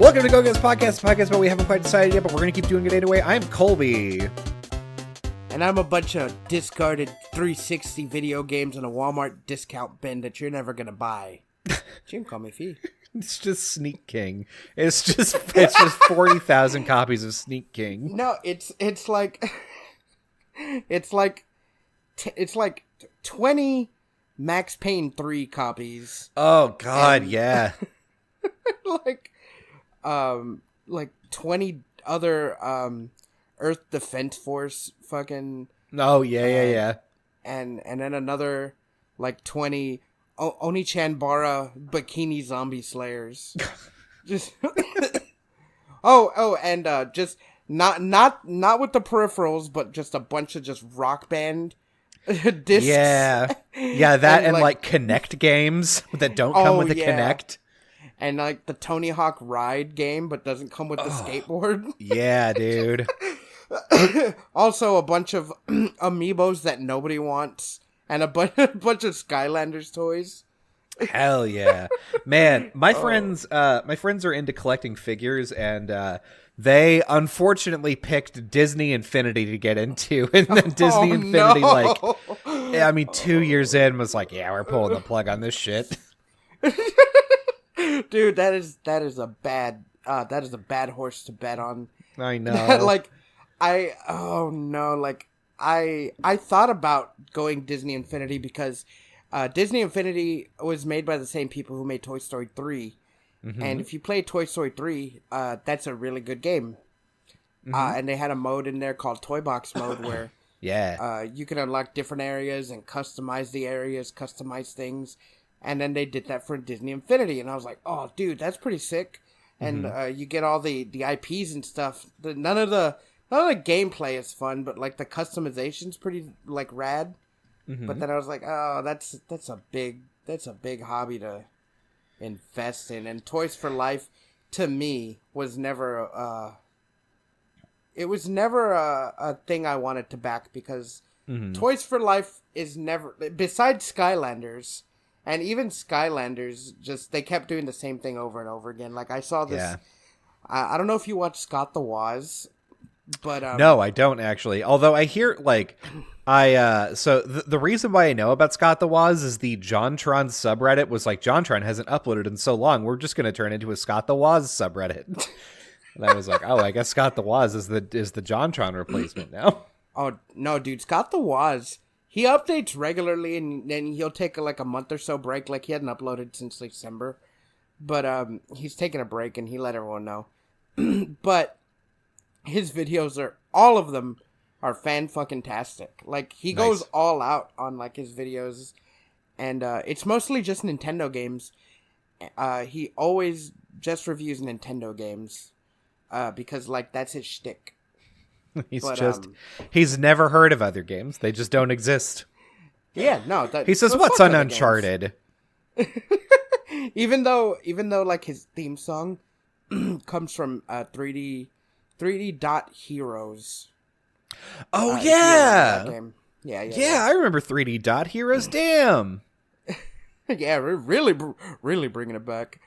Welcome to Go Guys Podcast, but we haven't quite decided yet, but we're going to keep doing it anyway. I'm Colby. And I'm a bunch of discarded 360 video games in a Walmart discount bin that you're never going to buy. You can call me Fee. It's just Sneak King. It's just 40,000 copies of Sneak King. No, it's like 20 Max Payne 3 copies. Oh God, yeah. like 20 other Earth Defense Force fucking. Oh yeah. And then another like 20 Oni-chan-bara bikini zombie slayers. Just and just not with the peripherals, but just a bunch of just Rock Band discs. Yeah, that and like Kinect games that don't come with the Kinect. And like the Tony Hawk Ride game, but doesn't come with the skateboard. Yeah, dude. Also, a bunch of amiibos that nobody wants, and a bunch of Skylanders toys. Hell yeah, man! My friends are into collecting figures, and they unfortunately picked Disney Infinity to get into, and then Disney Infinity, 2 years in, was like, "Yeah, we're pulling the plug on this shit." Dude, that is a bad horse to bet on. I know. I thought about going Disney Infinity because Disney Infinity was made by the same people who made Toy Story 3. Mm-hmm. And if you play Toy Story 3, that's a really good game. Mm-hmm. And they had a mode in there called Toy Box mode where you can unlock different areas and customize the areas, customize things. And then they did that for Disney Infinity. And I was like, oh, dude, that's pretty sick. And you get all the IPs and stuff. None of the gameplay is fun, but like the customization's pretty like rad. Mm-hmm. But then I was like, oh, that's a big hobby to invest in. And Toys for Life to me was never a thing I wanted to back because Toys for Life is never, besides Skylanders. And even Skylanders, just they kept doing the same thing over and over again. Like I saw this. Yeah. I don't know if you watched Scott the Woz, but no, I don't actually. Although I hear the reason why I know about Scott the Woz is the JonTron subreddit was like, JonTron hasn't uploaded in so long. We're just going to turn into a Scott the Woz subreddit. And I was like, oh, I guess Scott the Woz is the JonTron replacement now. Oh no, dude, Scott the Woz. He updates regularly, and then he'll take a month or so break. Like, he hadn't uploaded since December. But he's taking a break, and he let everyone know. But his videos all of them are fan-fucking-tastic. Like, he goes all out on, like, his videos. And it's mostly just Nintendo games. He always just reviews Nintendo games. Because, like, that's his shtick. He's never heard of other games. They just don't exist. Yeah, no. He says, "What's on Uncharted?" even though, like his theme song comes from 3D Dot Heroes. Oh yeah. Yeah. I remember 3D Dot Heroes. Damn. Yeah, we're really bringing it back.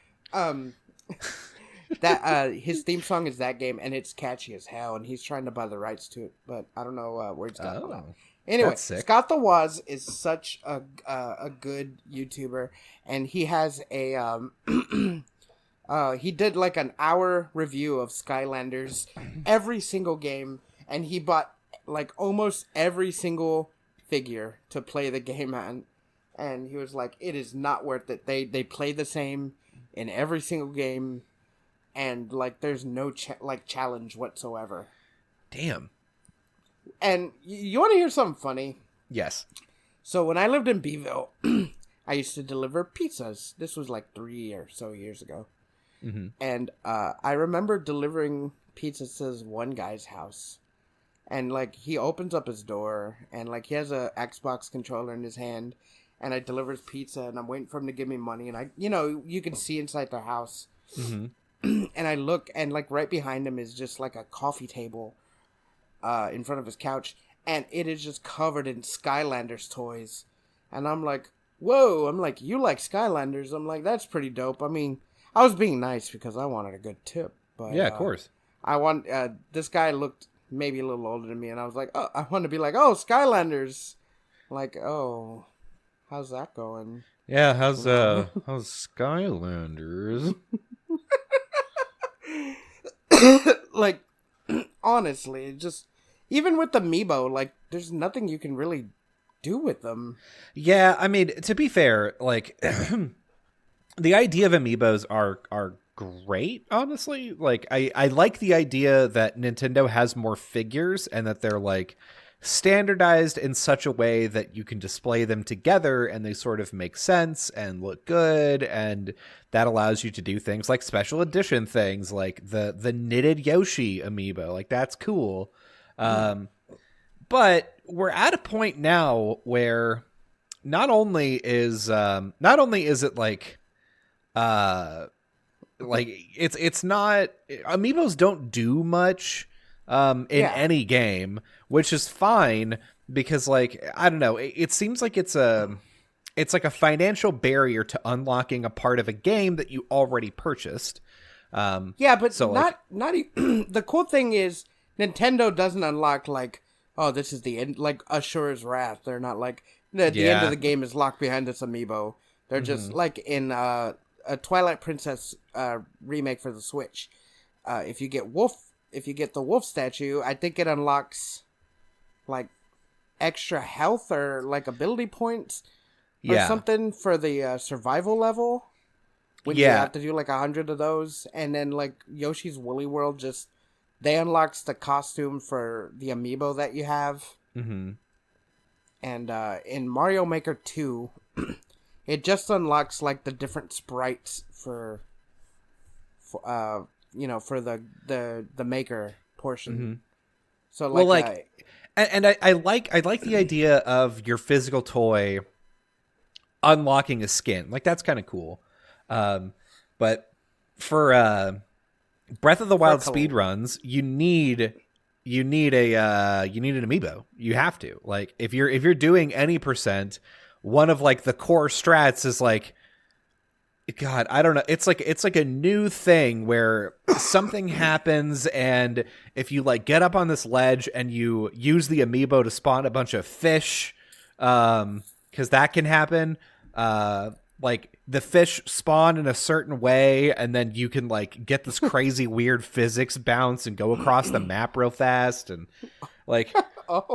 That his theme song is that game, and it's catchy as hell, and he's trying to buy the rights to it, but I don't know where he's got it. Anyway, Scott the Woz is such a good YouTuber, and he has a he did like an hour review of Skylanders, every single game, and he bought like almost every single figure to play the game on, and he was like, it is not worth it. They play the same in every single game. And, like, there's no, challenge whatsoever. Damn. And you want to hear something funny? Yes. So, when I lived in Beeville, I used to deliver pizzas. This was, like, 3 or so years ago. Mm-hmm. And I remember delivering pizzas to this one guy's house. And, like, he opens up his door, and, like, he has a Xbox controller in his hand. And I deliver his pizza, and I'm waiting for him to give me money. And you can see inside their house. Mm-hmm. And I look, and like right behind him is just like a coffee table in front of his couch, and it is just covered in Skylanders toys. And I'm like, whoa, I'm like, you like Skylanders? I'm like, that's pretty dope. I mean, I was being nice because I wanted a good tip. But Yeah, of course. I want this guy looked maybe a little older than me, and I was like, oh, I want to be like, oh, Skylanders, like, oh, how's that going? Yeah, how's Skylanders? Like, honestly, just even with Amiibo, like, there's nothing you can really do with them. Yeah, I mean, to be fair, like the idea of Amiibos are great, honestly. Like I like the idea that Nintendo has more figures and that they're like standardized in such a way that you can display them together and they sort of make sense and look good, and that allows you to do things like special edition things like the knitted Yoshi amiibo. Like that's cool. But we're at a point now where not only is it like it's not, amiibos don't do much in any game, which is fine because, like, I don't know, it seems like it's like a financial barrier to unlocking a part of a game that you already purchased. But so not the cool thing is Nintendo doesn't unlock like, oh, this is the end, like Ashura's Wrath. They're not like the end of the game is locked behind this amiibo. They're just like in a Twilight Princess remake for the Switch. If you get the wolf statue, I think it unlocks like extra health or like ability points or something for the survival level. When you have to do like 100 of those, and then like Yoshi's Woolly World they unlocks the costume for the amiibo that you have. Mm-hmm. And in Mario Maker 2, it just unlocks like the different sprites for the maker portion. Mm-hmm. So like, I like the idea of your physical toy unlocking a skin. Like that's kind of cool. But for Breath of the Wild speedruns, you need an amiibo. You have to. Like if you're doing any percent, one of like the core strats is like, God, I don't know. It's like a new thing where something happens, and if you like get up on this ledge and you use the amiibo to spawn a bunch of fish, because that can happen. Like the fish spawn in a certain way, and then you can like get this crazy weird physics bounce and go across the map real fast, and like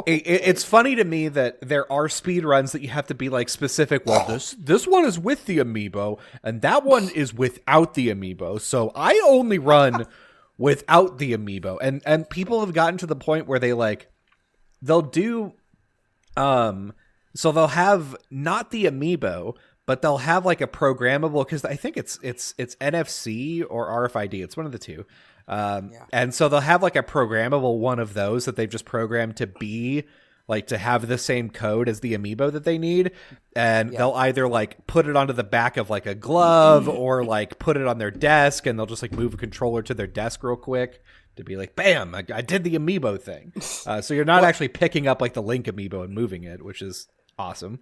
it's funny to me that there are speed runs that you have to be like specific. Well, this one is with the amiibo, and that one is without the amiibo. So I only run without the amiibo, and people have gotten to the point where they'll do, so they'll have not the amiibo, but they'll have like a programmable, because I think it's NFC or RFID. It's one of the two. And so they'll have like a programmable one of those that they've just programmed to be like to have the same code as the amiibo that they need. And they'll either like put it onto the back of like a glove or like put it on their desk, and they'll just like move a controller to their desk real quick to be like, bam, I did the amiibo thing. So you're not actually picking up like the Link amiibo and moving it, which is awesome.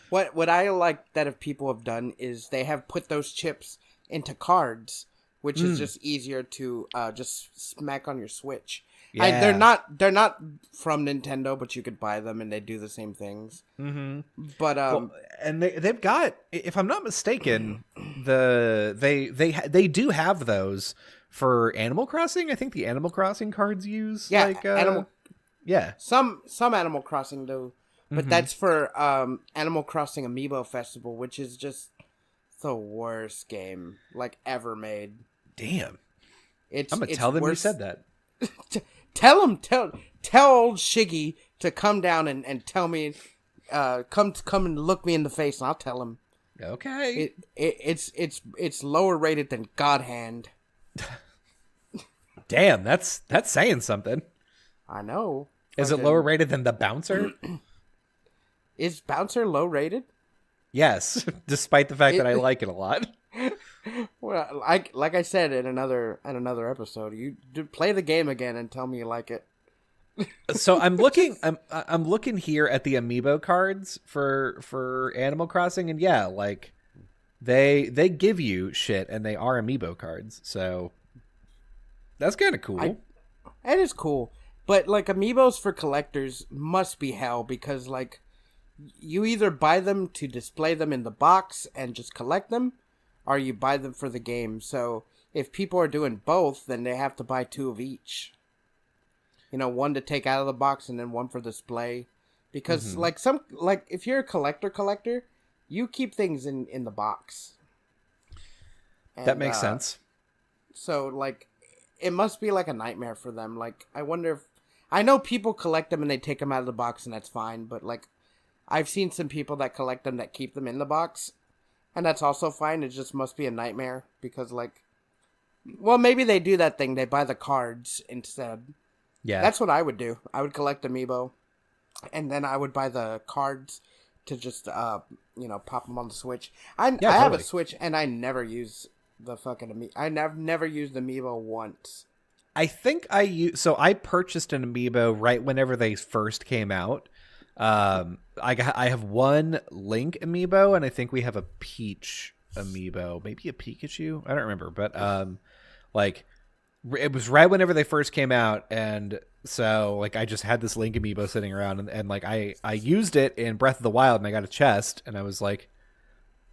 What I like that if people have done is they have put those chips into cards, which is just easier to just smack on your Switch. Yeah. They're not from Nintendo, but you could buy them and they do the same things. Mm-hmm. But and they've got, if I'm not mistaken, they do have those for Animal Crossing. I think the Animal Crossing cards use some Animal Crossing do. But that's for Animal Crossing Amiibo Festival, which is just the worst game like ever made. Damn. I'm gonna tell them worse. You said that. Tell old Shiggy to come down and tell me, come and look me in the face, and I'll tell him. Okay. It's lower rated than God Hand. Damn, that's saying something. I know. Is it lower rated than the Bouncer? Is Bouncer low rated? Yes, despite the fact that I like it a lot. Well, like I said in another episode, you play the game again and tell me you like it. So I'm looking here at the amiibo cards for Animal Crossing, and yeah, like they give you shit, and they are amiibo cards. So that's kind of cool. It is cool, but like amiibos for collectors must be hell because like you either buy them to display them in the box and just collect them, or you buy them for the game. So if people are doing both, then they have to buy 2 of each. You know, one to take out of the box and then one for display. Because like if you're a collector, you keep things in the box. And, that makes sense. So like it must be like a nightmare for them. Like I wonder if I know people collect them and they take them out of the box and that's fine, but like I've seen some people that collect them that keep them in the box, and that's also fine. It just must be a nightmare because like, well, maybe they do that thing. They buy the cards instead. Yeah, that's what I would do. I would collect amiibo, and then I would buy the cards to just pop them on the Switch. I have a Switch and I never use the fucking amiibo. I've never used amiibo once. I think I purchased an amiibo right whenever they first came out. I have one Link amiibo, and I think we have a Peach amiibo, maybe a Pikachu. I don't remember, but like it was right whenever they first came out, and so like I just had this Link amiibo sitting around, and like I used it in Breath of the Wild, and I got a chest, and I was like,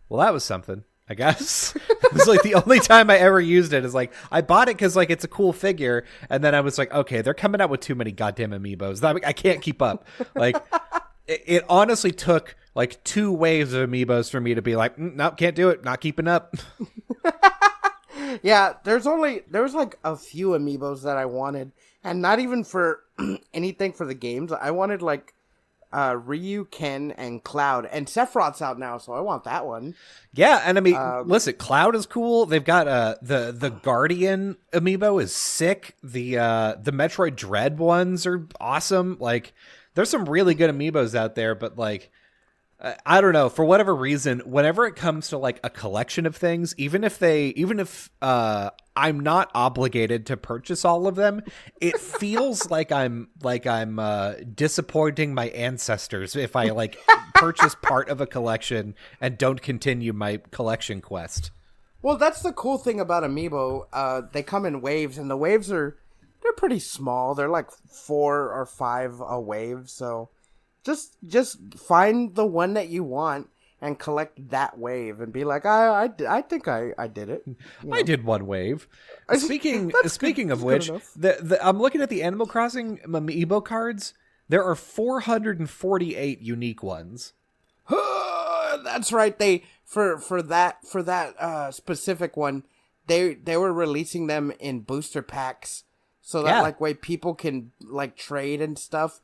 well, that was something, I guess. It was like the only time I ever used it is like I bought it because like it's a cool figure, and then I was like, okay, they're coming out with too many goddamn amiibos. I can't keep up. Like it honestly took like 2 waves of amiibos for me to be like, nope, can't do it, not keeping up. Yeah, there was like a few amiibos that I wanted, and not even for anything for the games. I wanted like Ryu, Ken, and Cloud, and Sephiroth's out now, so I want that one. Yeah, and I mean, listen, Cloud is cool. They've got the Guardian amiibo is sick. The Metroid Dread ones are awesome. Like, there's some really good amiibos out there, but like, I don't know, for whatever reason, whenever it comes to like a collection of things, even if I'm not obligated to purchase all of them, it feels like I'm disappointing my ancestors if I like purchase part of a collection and don't continue my collection quest. Well, that's the cool thing about amiibo. They come in waves, and the waves they're pretty small. They're like 4 or 5 a wave, so just find the one that you want and collect that wave and be like, I think I did it. You know? I did one wave. Speaking of which, I'm looking at the Animal Crossing amiibo cards. There are 448 unique ones. That's right. They for that specific one, they were releasing them in booster packs so that like way people can like trade and stuff,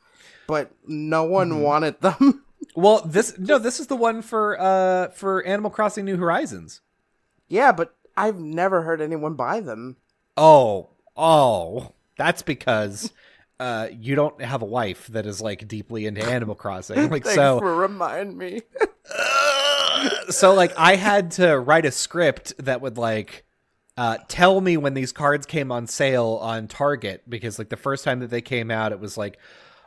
but no one wanted them. Well, this is the one for Animal Crossing New Horizons. Yeah, but I've never heard anyone buy them. Oh, that's because you don't have a wife that is like deeply into Animal Crossing. Like, Thanks for reminding me. So like I had to write a script that would like tell me when these cards came on sale on Target, because like the first time that they came out, it was like,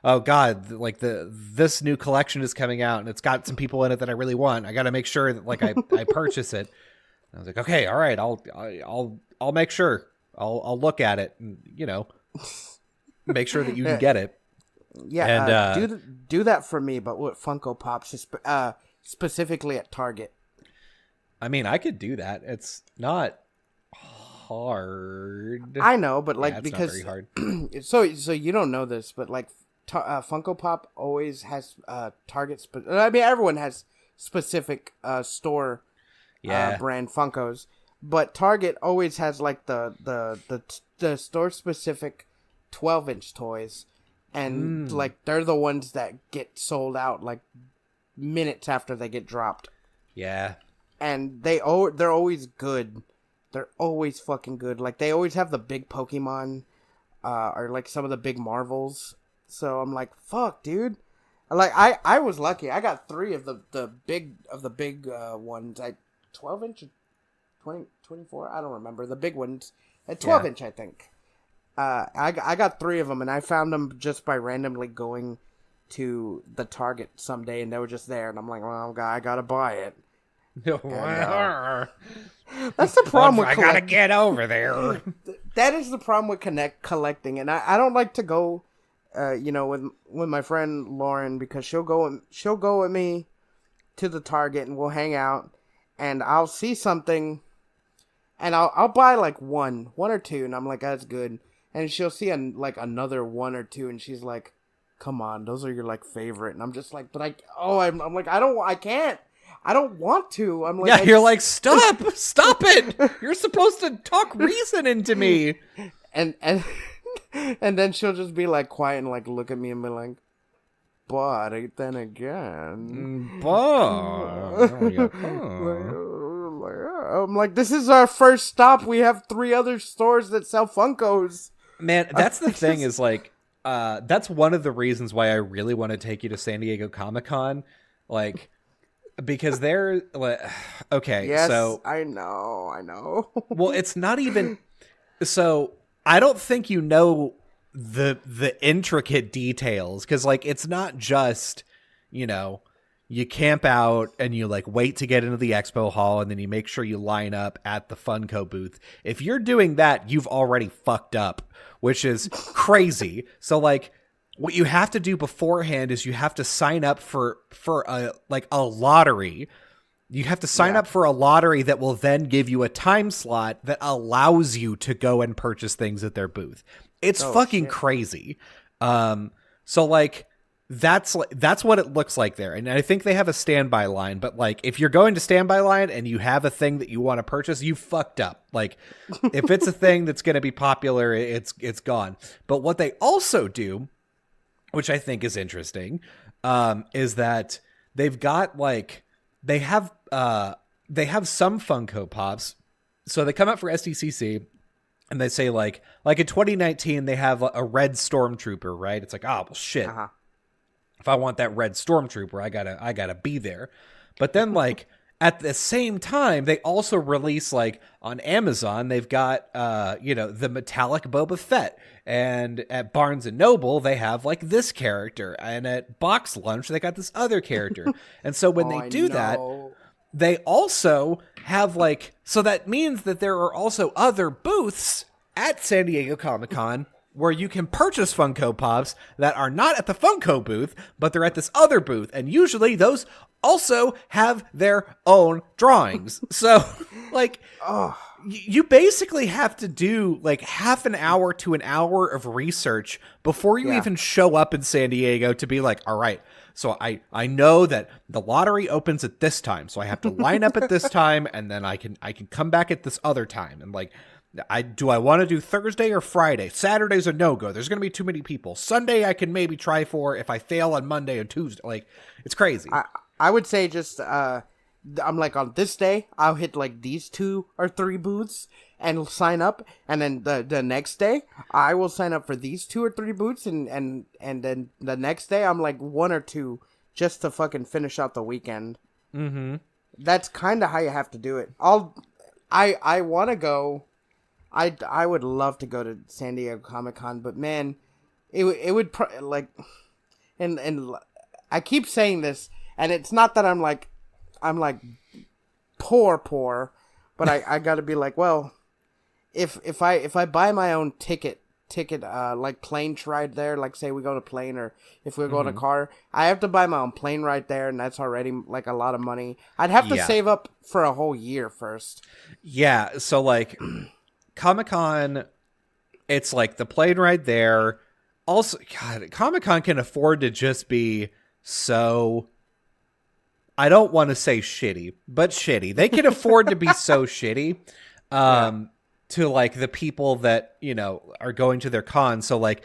oh God, like this new collection is coming out and it's got some people in it that I really want. I got to make sure that like I purchase it. And I was like, okay, all right, I'll make sure. I'll look at it and, you know, make sure that you can get it. Yeah, and do that for me, but with Funko Pops, specifically at Target. I mean, I could do that. It's not hard. I know, but like because not very hard. so you don't know this, but like Funko Pop always has Target. I mean, everyone has specific store brand Funkos, but Target always has like the store specific 12-inch toys, and like they're the ones that get sold out like minutes after they get dropped. Yeah, and they're always good. They're always fucking good. Like they always have the big Pokemon, or like some of the big Marvels. So I'm like, fuck, dude. Like I was lucky. I got 3 of the big ones. 12-inch, 20, 24. I don't remember the big ones. At 12-inch, I think. I got 3 of them, and I found them just by randomly going to the Target someday, and they were just there, and I'm like, well, I gotta buy it. And, that's the problem with I gotta get over there. That is the problem with collecting, and I don't like to go, with my friend Lauren, because she'll go with me to the Target and we'll hang out, and I'll see something, and I'll buy like one or two, and I'm like, that's good, and she'll see another one or two, and she's like, come on, those are your like favorite, and I'm just like, but I'm like, I can't. I don't want to. I'm like, yeah, you're like, stop it. You're supposed to talk reason into me. And then she'll just be like quiet and like look at me and be like, but then again, I'm like, this is our first stop. We have 3 other stores that sell Funkos. Man, that's the thing is like, that's one of the reasons why I really want to take you to San Diego Comic-Con. Like, because they're like, okay, yes, so I know. Well, it's not even so. I don't think you know the intricate details, because like it's not just you camp out and you like wait to get into the expo hall and then you make sure you line up at the Funko booth. If you're doing that, you've already fucked up, which is crazy. So like, what you have to do beforehand is you have to sign up for a lottery. You have to sign up for a lottery that will then give you a time slot that allows you to go and purchase things at their booth. It's fucking crazy. So like that's what it looks like there. And I think they have a standby line, but like if you're going to standby line and you have a thing that you want to purchase, you fucked up. Like if it's a thing that's going to be popular, it's gone. But what they also do, which I think is interesting, is that they've got like they have some Funko Pops. So they come out for SDCC and they say like in 2019 they have a red Stormtrooper, right? It's like, oh well, shit. Uh-huh. If I want that red Stormtrooper, I gotta be there. But then like at the same time, they also release like on Amazon, they've got the metallic Boba Fett. And at Barnes and Noble, they have like this character, and at Box Lunch, they got this other character. And so when they do that, they also have like, so that means that there are also other booths at San Diego Comic-Con where you can purchase Funko Pops that are not at the Funko booth, but they're at this other booth. And usually those also have their own drawings. So like, you basically have to do like half an hour to an hour of research before you even show up in San Diego to be like, all right, so I know that the lottery opens at this time, so I have to line up at this time, and then I can come back at this other time. And like, I want to do Thursday or Friday? Saturday's a no-go. There's going to be too many people. Sunday I can maybe try for if I fail on Monday and Tuesday. Like, it's crazy. I would say just I'm like, on this day I'll hit like these 2 or 3 booths and sign up, and then the next day I will sign up for these 2 or 3 booths, and then the next day I'm like 1 or 2 just to fucking finish out the weekend. Mm-hmm. That's kind of how you have to do it. I want to go. I would love to go to San Diego Comic-Con, but man, it would and I keep saying this, and it's not that I'm like poor, but I got to be like, well, if I buy my own ticket like plane ride there, like say we go to plane, or if we go in a car, I have to buy my own plane ride there, and that's already like a lot of money. I'd have to save up for a whole year first. Yeah, so like Comic-Con, it's like the plane ride there. Also, God, Comic-Con can afford to just be so, I don't want to say shitty, but shitty. They can afford to be so shitty to like the people that, are going to their con. So like,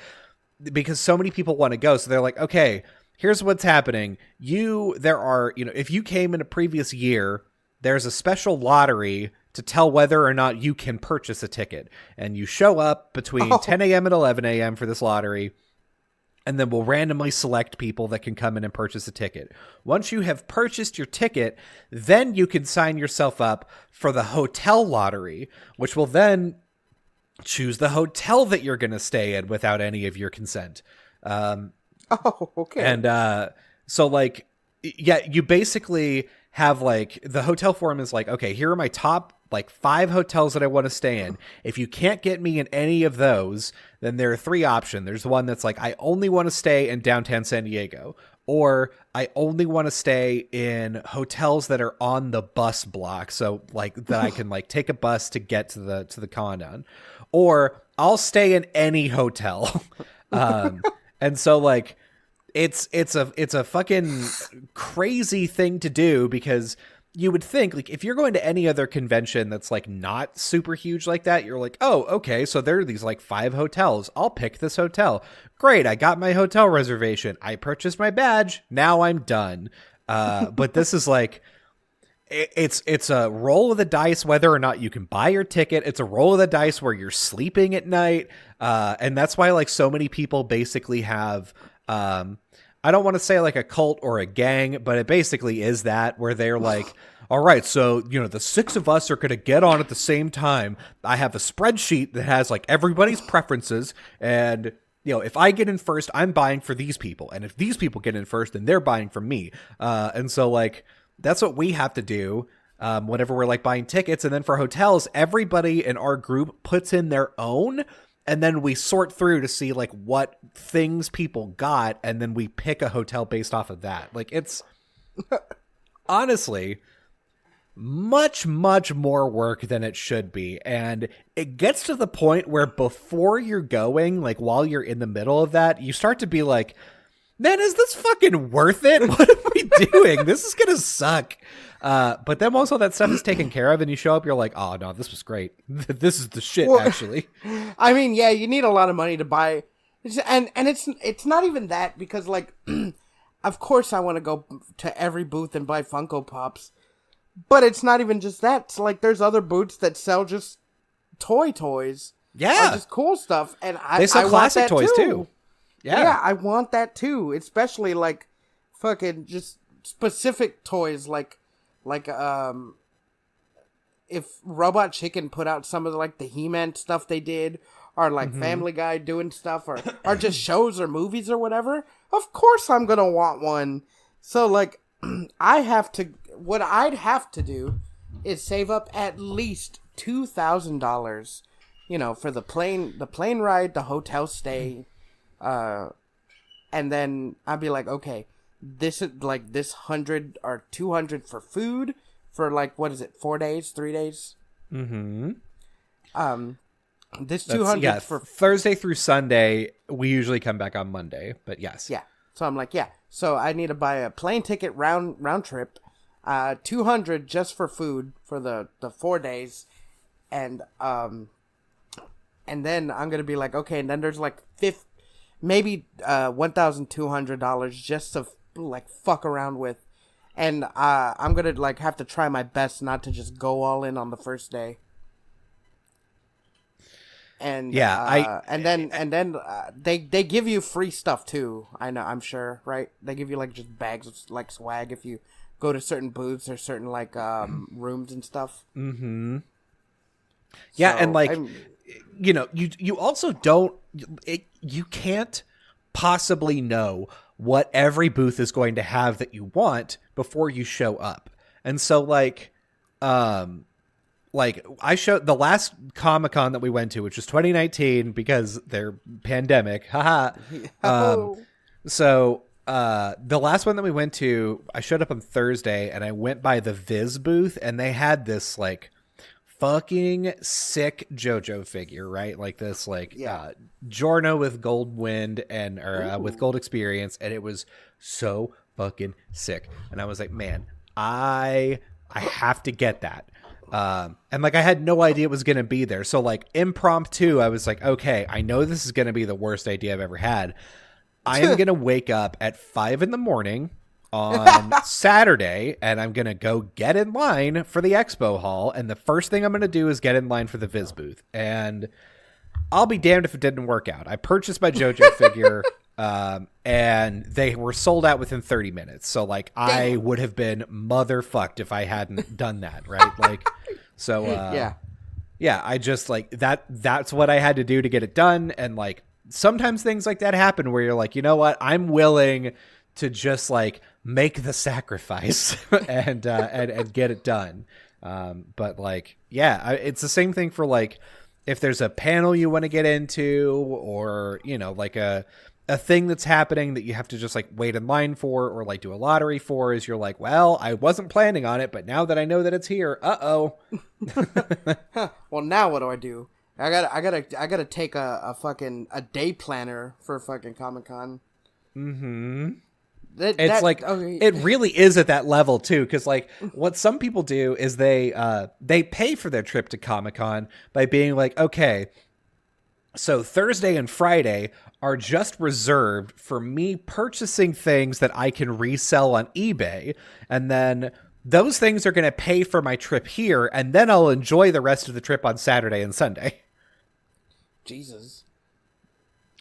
because so many people want to go. So they're like, okay, here's what's happening. There are, if you came in a previous year, there's a special lottery to tell whether or not you can purchase a ticket. And you show up between 10 a.m. and 11 a.m. for this lottery, and then we'll randomly select people that can come in and purchase a ticket. Once you have purchased your ticket, then you can sign yourself up for the hotel lottery, which will then choose the hotel that you're going to stay in without any of your consent. Okay. And so like, yeah, you basically have like the hotel forum is like, okay, here are my top like 5 hotels that I want to stay in. If you can't get me in any of those, then there are 3 options. There's one that's like, I only want to stay in downtown San Diego, or I only want to stay in hotels that are on the bus block. So like that I can like take a bus to get to the con on, or I'll stay in any hotel. And so like, it's a fucking crazy thing to do, because you would think like if you're going to any other convention that's like not super huge like that, you're like, oh, okay, so there are these like 5 hotels. I'll pick this hotel. Great, I got my hotel reservation. I purchased my badge. Now I'm done. But this is like, it's a roll of the dice whether or not you can buy your ticket. It's a roll of the dice where you're sleeping at night. And that's why like so many people basically have, I don't want to say like a cult or a gang, but it basically is that, where they're like, all right, so, you know, the 6 of us are going to get on at the same time. I have a spreadsheet that has like everybody's preferences. And, you know, if I get in first, I'm buying for these people. And if these people get in first, then they're buying from me. And so like, that's what we have to do whenever we're like buying tickets. And then for hotels, everybody in our group puts in their own. And then we sort through to see like what things people got, and then we pick a hotel based off of that. Like, it's honestly much, much more work than it should be. And it gets to the point where before you're going, like while you're in the middle of that, you start to be like, man, is this fucking worth it? What are we doing? This is going to suck. But then also that stuff is taken care of, and you show up, you're like, oh no, this was great. This is the shit, actually. I mean, yeah, you need a lot of money to buy, and it's not even that, because like, of course I want to go to every booth and buy Funko Pops, but it's not even just that. It's like there's other booths that sell just toys. Yeah, just cool stuff, and they sell classic toys too. Yeah, I want that too, especially like fucking just specific toys like if Robot Chicken put out some of like the He-Man stuff they did, or like Family Guy doing stuff, or just shows or movies or whatever, of course I'm gonna want one. So like what I'd have to do is save up at least $2,000, you know, for the plane ride, the hotel stay, and then I'd be like, okay, this is like this 100 or 200 for food for like, what is it, 4 days, 3 days? Mm-hmm. This 200 for Thursday through Sunday. We usually come back on Monday, but yes. Yeah. So I'm like, yeah. So I need to buy a plane ticket round trip, 200 just for food for the 4 days, and then I'm gonna be like, okay, and then there's like maybe $1,200 just to like fuck around with, and I'm gonna like have to try my best not to just go all in on the first day. And yeah, and then they give you free stuff too. I know, I'm sure, right? They give you like just bags of like swag if you go to certain booths or certain like rooms and stuff. Mm-hmm. Yeah, so, and like you know, you also you can't possibly know what every booth is going to have that you want before you show up. And so like I showed the last Comic-Con that we went to, which was 2019 because they're pandemic. Haha. So the last one that we went to, I showed up on Thursday and I went by the Viz booth, and they had this like fucking sick JoJo figure, right? Like this, like Giorno with gold wind and with gold experience, and it was so fucking sick. And I was like, man, I have to get that. And like I had no idea it was gonna be there. So like impromptu, I was like, okay, I know this is gonna be the worst idea I've ever had. I am gonna wake up at 5 a.m. on Saturday, and I'm gonna go get in line for the expo hall, and the first thing I'm gonna do is get in line for the Viz booth, and I'll be damned if it didn't work out. I purchased my JoJo figure, and they were sold out within 30 minutes. So like I would have been motherfucked if I hadn't done that, right? Like, so yeah, I just like that's what I had to do to get it done. And like sometimes things like that happen where you're like, you know what, I'm willing to just like make the sacrifice and get it done. But like, yeah, it's the same thing for like, if there's a panel you want to get into, or, you know, like a thing that's happening that you have to just like wait in line for, or like do a lottery for, is you're like, well, I wasn't planning on it, but now that I know that it's here, Well, now what do? I gotta take a day planner for fucking Comic-Con. Mm-hmm. It really is at that level too, because like what some people do is they pay for their trip to Comic-Con by being like, okay, so Thursday and Friday are just reserved for me purchasing things that I can resell on eBay, and then those things are going to pay for my trip here, and then I'll enjoy the rest of the trip on Saturday and Sunday. Jesus.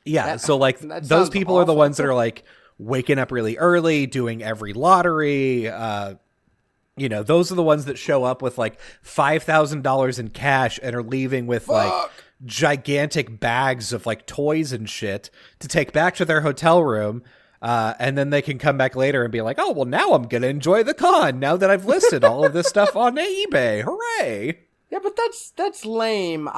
Yeah, so like those people awful. Are the ones that are like waking up really early, doing every lottery. You know, those are the ones that show up with like $5,000 in cash and are leaving with like gigantic bags of like toys and shit to take back to their hotel room. And then they can come back later and be like, oh, well, now I'm going to enjoy the con now that I've listed all of this stuff on eBay. Hooray. Yeah, but that's lame.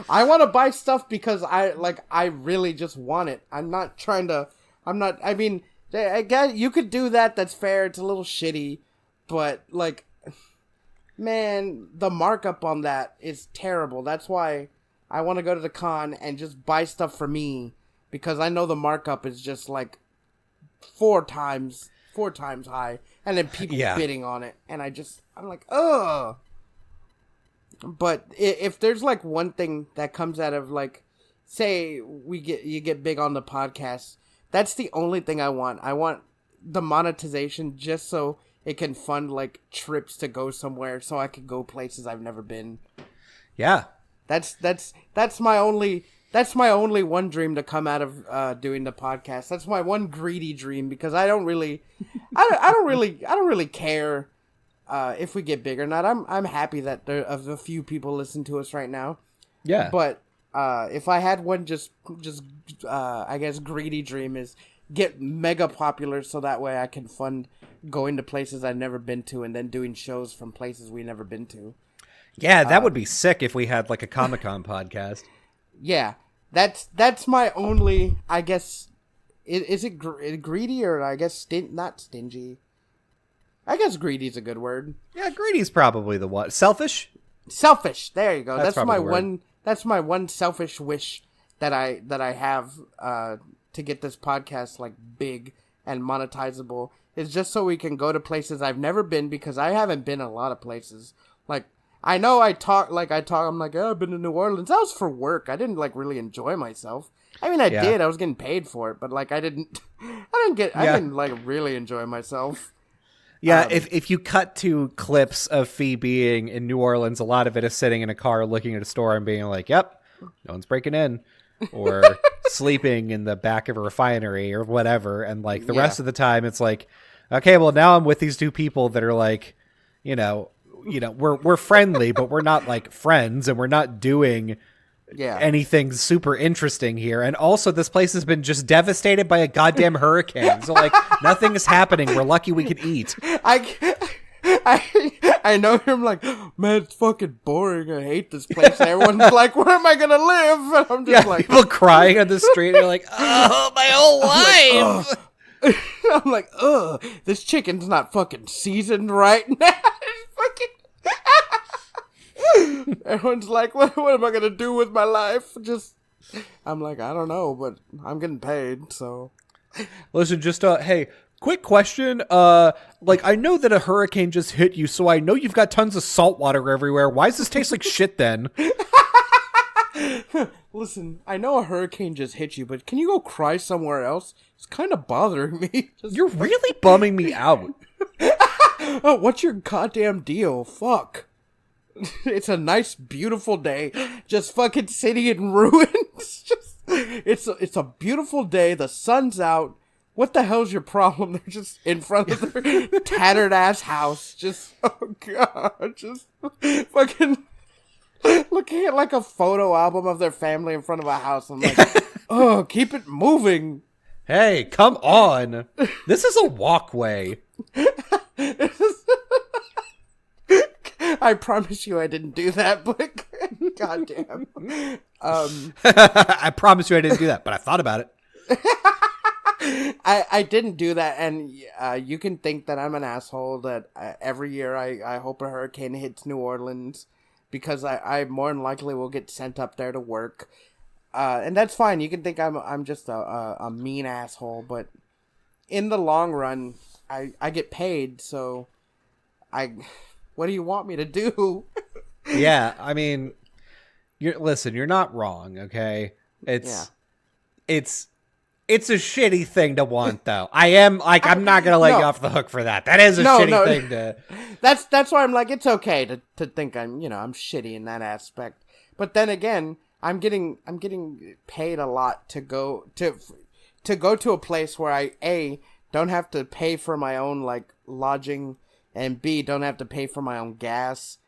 I want to buy stuff because I really just want it. I mean, I guess you could do that. That's fair. It's a little shitty, but like, man, the markup on that is terrible. That's why I want to go to the con and just buy stuff for me, because I know the markup is just like four times high, and then people bidding on it, and I'm like, ugh. But if there's like one thing that comes out of like, say you get big on the podcast, that's the only thing I want. I want the monetization just so it can fund like trips to go somewhere, so I can go places I've never been. Yeah, that's my only one dream to come out of doing the podcast. That's my one greedy dream, because I don't really care. If we get big or not. I'm happy that there are a few people listen to us right now. Yeah. But if I had one just I guess greedy dream is get mega popular, so that way I can fund going to places I've never been to, and then doing shows from places we've never been to. Yeah, that would be sick if we had like a Comic-Con podcast. Yeah. That's my only, I guess, is it greedy, or I guess not stingy? I guess greedy's a good word. Yeah, greedy's probably the one. Selfish? Selfish. There you go. That's my one. That's my one selfish wish that I have to get this podcast like big and monetizable. Is just so we can go to places I've never been, because I haven't been a lot of places. Like, I know I'm like, oh, I've been to New Orleans. That was for work. I didn't like really enjoy myself. I mean, I did. I was getting paid for it, but like I didn't like really enjoy myself. Yeah, if you cut to clips of Fee being in New Orleans, a lot of it is sitting in a car looking at a store and being like, yep, no one's breaking in. Or sleeping in the back of a refinery or whatever. And like the rest of the time, it's like, okay, well, now I'm with these two people that are like, you know, we're friendly, but we're not like friends, and we're not doing anything super interesting here. And also, this place has been just devastated by a goddamn hurricane. So like nothing is happening. We're lucky we can eat. I know him like, man, it's fucking boring. I hate this place. And everyone's like, where am I gonna live? And I'm just like, people crying on the street. They're like, oh, my whole life. I'm like, ugh, this chicken's not fucking seasoned right now. Everyone's like, what am I gonna do with my life? I'm like, I don't know, but I'm getting paid, so. Listen, just hey, quick question. Like, I know that a hurricane just hit you, so I know you've got tons of salt water everywhere. Why does this taste like shit then? Listen, I know a hurricane just hit you, but can you go cry somewhere else? It's kind of bothering me. You're really bumming me out. Oh, what's your goddamn deal? Fuck. It's a nice, beautiful day. Just fucking sitting in ruins. It's a beautiful day. The sun's out. What the hell's your problem? They're just in front of their tattered ass house. Just, oh god, just fucking looking at like a photo album of their family in front of a house. I'm like, oh, keep it moving. Hey, come on. This is a walkway. I promise you I didn't do that, but goddamn. I promise you I didn't do that, but I thought about it. I didn't do that, and you can think that I'm an asshole, that every year I hope a hurricane hits New Orleans, because I more than likely will get sent up there to work. And that's fine. You can think I'm just a mean asshole, but in the long run, I get paid, so what do you want me to do? Yeah, I mean, you're not wrong, okay? It's a shitty thing to want, though. I'm not gonna let you off the hook for that. That is a shitty thing to. That's why I'm like, it's okay to think I'm shitty in that aspect. But then again, I'm getting paid a lot to go to a place where I don't have to pay for my own like lodging, and B, don't have to pay for my own gas.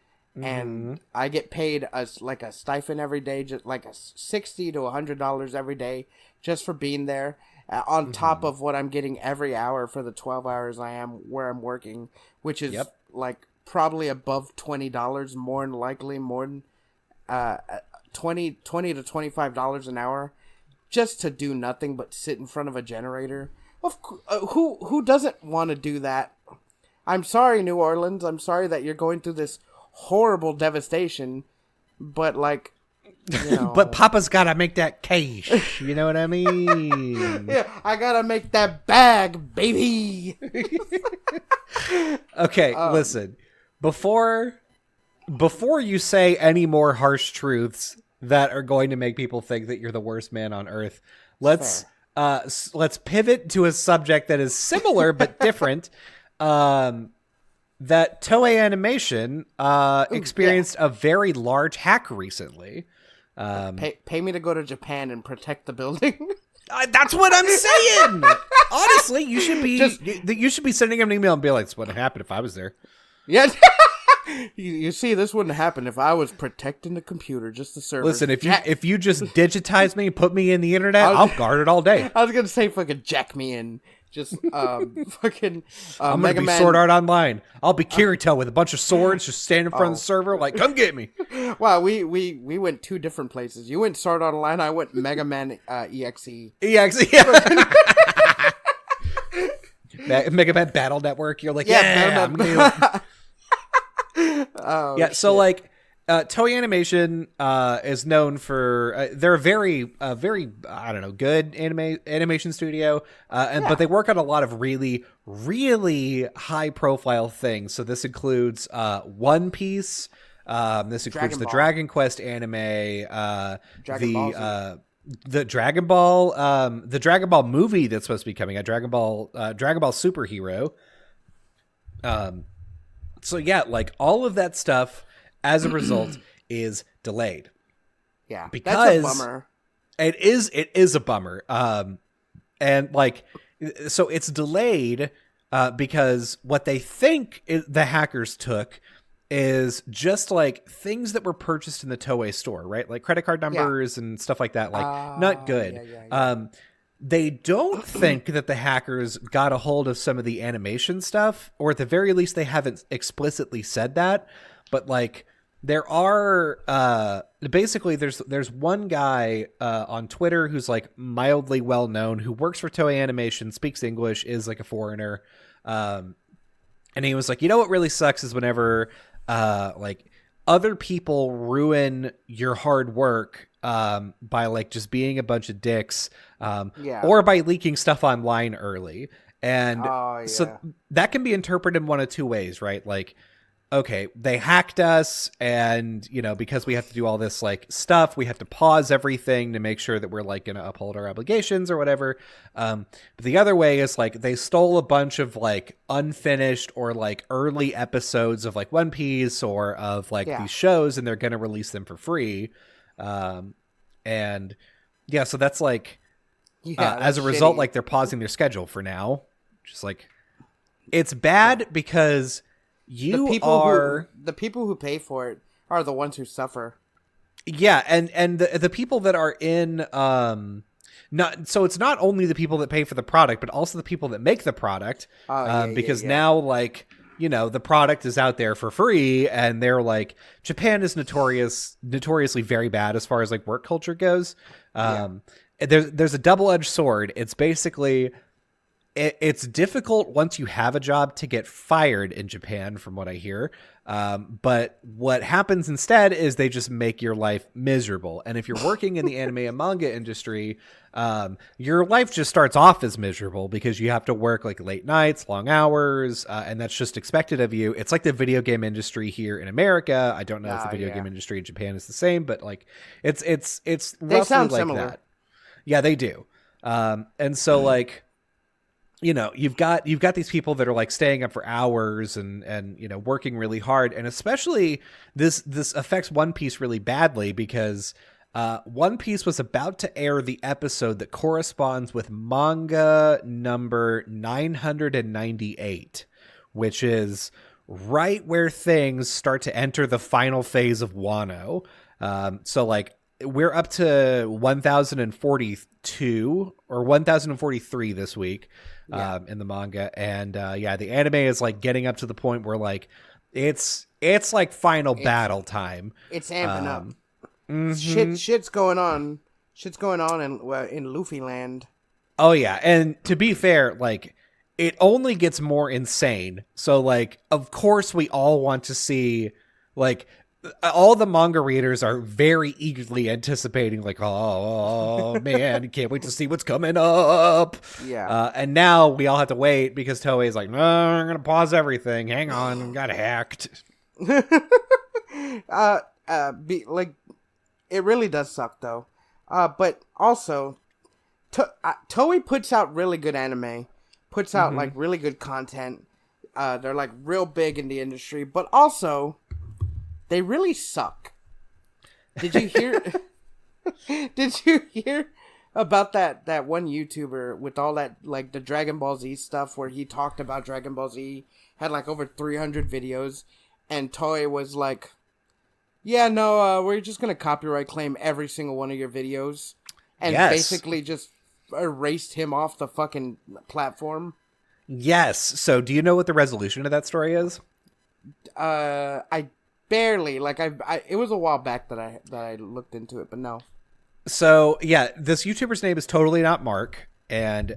And I get paid a stipend every day, just like $60 to $100 every day, just for being there. On top of what I'm getting every hour for the 12 hours where I'm working, which is like probably above $20, more than likely, more than $20 to $25 an hour, just to do nothing but sit in front of a generator. Who doesn't want to do that? I'm sorry, New Orleans. I'm sorry that you're going through this horrible devastation, but like, but Papa's gotta make that cash. You know what I mean? Yeah, I gotta make that bag, baby. Okay, listen. Before you say any more harsh truths that are going to make people think that you're the worst man on earth, let's pivot to a subject that is similar but different. That Toei Animation experienced a very large hack recently. Pay me to go to Japan and protect the building. That's what I'm saying. Honestly, you should be sending him an email and be like, "This wouldn't happen if I was there." Yes. You see, this wouldn't happen if I was protecting the computer, just the server. Listen, if you just digitize me and put me in the internet, I'll guard it all day. I was gonna say fucking jack me in. Just fucking. I'm gonna be Sword Art Online. I'll be Kirito with a bunch of swords, just standing in front of the server, like, come get me. Wow, we went two different places. You went Sword Art Online. I went Mega Man EXE. EXE. Yeah. Mega Man Battle Network. You're like, yeah. Oh, yeah. So like, Toei Animation is known for they're a very I don't know, good animation studio, but they work on a lot of really high profile things. So this includes One Piece. This includes the Dragon Quest anime, the Dragon Ball movie that's supposed to be coming out, Dragon Ball Superhero. So yeah, like all of that stuff as a result is delayed. Yeah, because that's a bummer. It is a bummer. And like, so it's delayed because what they think the hackers took is just like things that were purchased in the Toei store, right? Like credit card numbers and stuff like that. Like not good. Yeah. They don't think that the hackers got a hold of some of the animation stuff, or at the very least they haven't explicitly said that. But like, there are basically there's one guy on Twitter who's like mildly well known, who works for Toei Animation, speaks English, is like a foreigner, and he was like, you know what really sucks is whenever like other people ruin your hard work by like just being a bunch of dicks, or by leaking stuff online early, and so that can be interpreted in one of two ways, right? Like, okay, they hacked us, and because we have to do all this like stuff, we have to pause everything to make sure that we're like going to uphold our obligations or whatever. But the other way is like they stole a bunch of like unfinished or like early episodes of like One Piece or of like these shows, and they're going to release them for free. And yeah, so that's like as a result, like they're pausing their schedule for now. Just like, it's bad because the people who pay for it are the ones who suffer. Yeah, and the people that are in not so it's not only the people that pay for the product, but also the people that make the product. Because now, like, you know, the product is out there for free, and they're like, Japan is notoriously very bad as far as like work culture goes. There's a double-edged sword. It's basically it's difficult once you have a job to get fired in Japan, from what I hear. But what happens instead is they just make your life miserable. And if you're working in the anime and manga industry, your life just starts off as miserable because you have to work like late nights, long hours, and that's just expected of you. It's like the video game industry here in America. I don't know if the video game industry in Japan is the same, but like it's roughly like similar. That. Yeah, they do. And so like, you know, you've got these people that are like staying up for hours and you know, working really hard. And especially this affects One Piece really badly because One Piece was about to air the episode that corresponds with manga number 998, which is right where things start to enter the final phase of Wano. So like, we're up to 1042 or 1043 this week in the manga. And the anime is like getting up to the point where like it's like final battle time. It's amping up. Mm-hmm. Shit's going on. Shit's going on in Luffy land. Oh yeah. And to be fair, like it only gets more insane. So like, of course we all want to see like, all the manga readers are very eagerly anticipating, like, oh man, can't wait to see what's coming up. Yeah. And now we all have to wait because Toei's like, no, I'm gonna pause everything. Hang on, got hacked. Like, it really does suck though. But also, Toei puts out really good anime, puts out like really good content. They're like real big in the industry, but also, they really suck. Did you hear? Did you hear about that one YouTuber with all that like the Dragon Ball Z stuff where he talked about Dragon Ball Z, had like over 300 videos, and Toei was like, "Yeah, no, we're just gonna copyright claim every single one of your videos," and basically just erased him off the fucking platform. Yes. So, do you know what the resolution of that story is? I barely, like it was a while back that I looked into it, but no. So yeah, this YouTuber's name is totally not Mark, and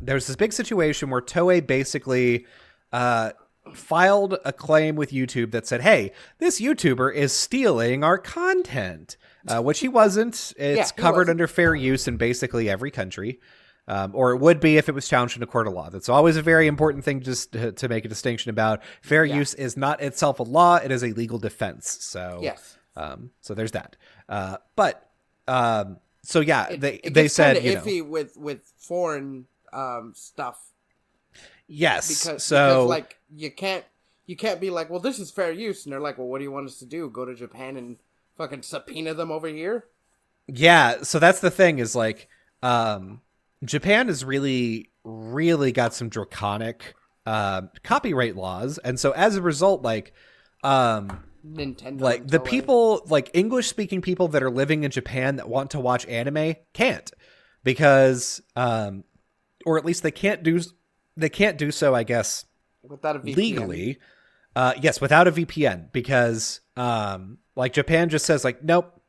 there's this big situation where Toei basically filed a claim with YouTube that said, "Hey, this YouTuber is stealing our content," which he wasn't. It's covered under fair use in basically every country. Or it would be if it was challenged in a court of law. That's always a very important thing just to make a distinction about. Fair use is not itself a law. It is a legal defense. So, so there's that. So yeah, they said, you know, iffy with foreign stuff. Yes. Because like you can't be like, well, this is fair use. And they're like, well, what do you want us to do? Go to Japan and fucking subpoena them over here? Yeah. So that's the thing is like, Japan has really, really got some draconic copyright laws, and so as a result, like Nintendo, like the people, like English-speaking people that are living in Japan that want to watch anime can't, because, or at least they can't do so, I guess, without a VPN. Legally. Yes, without a VPN, because like Japan just says like, nope,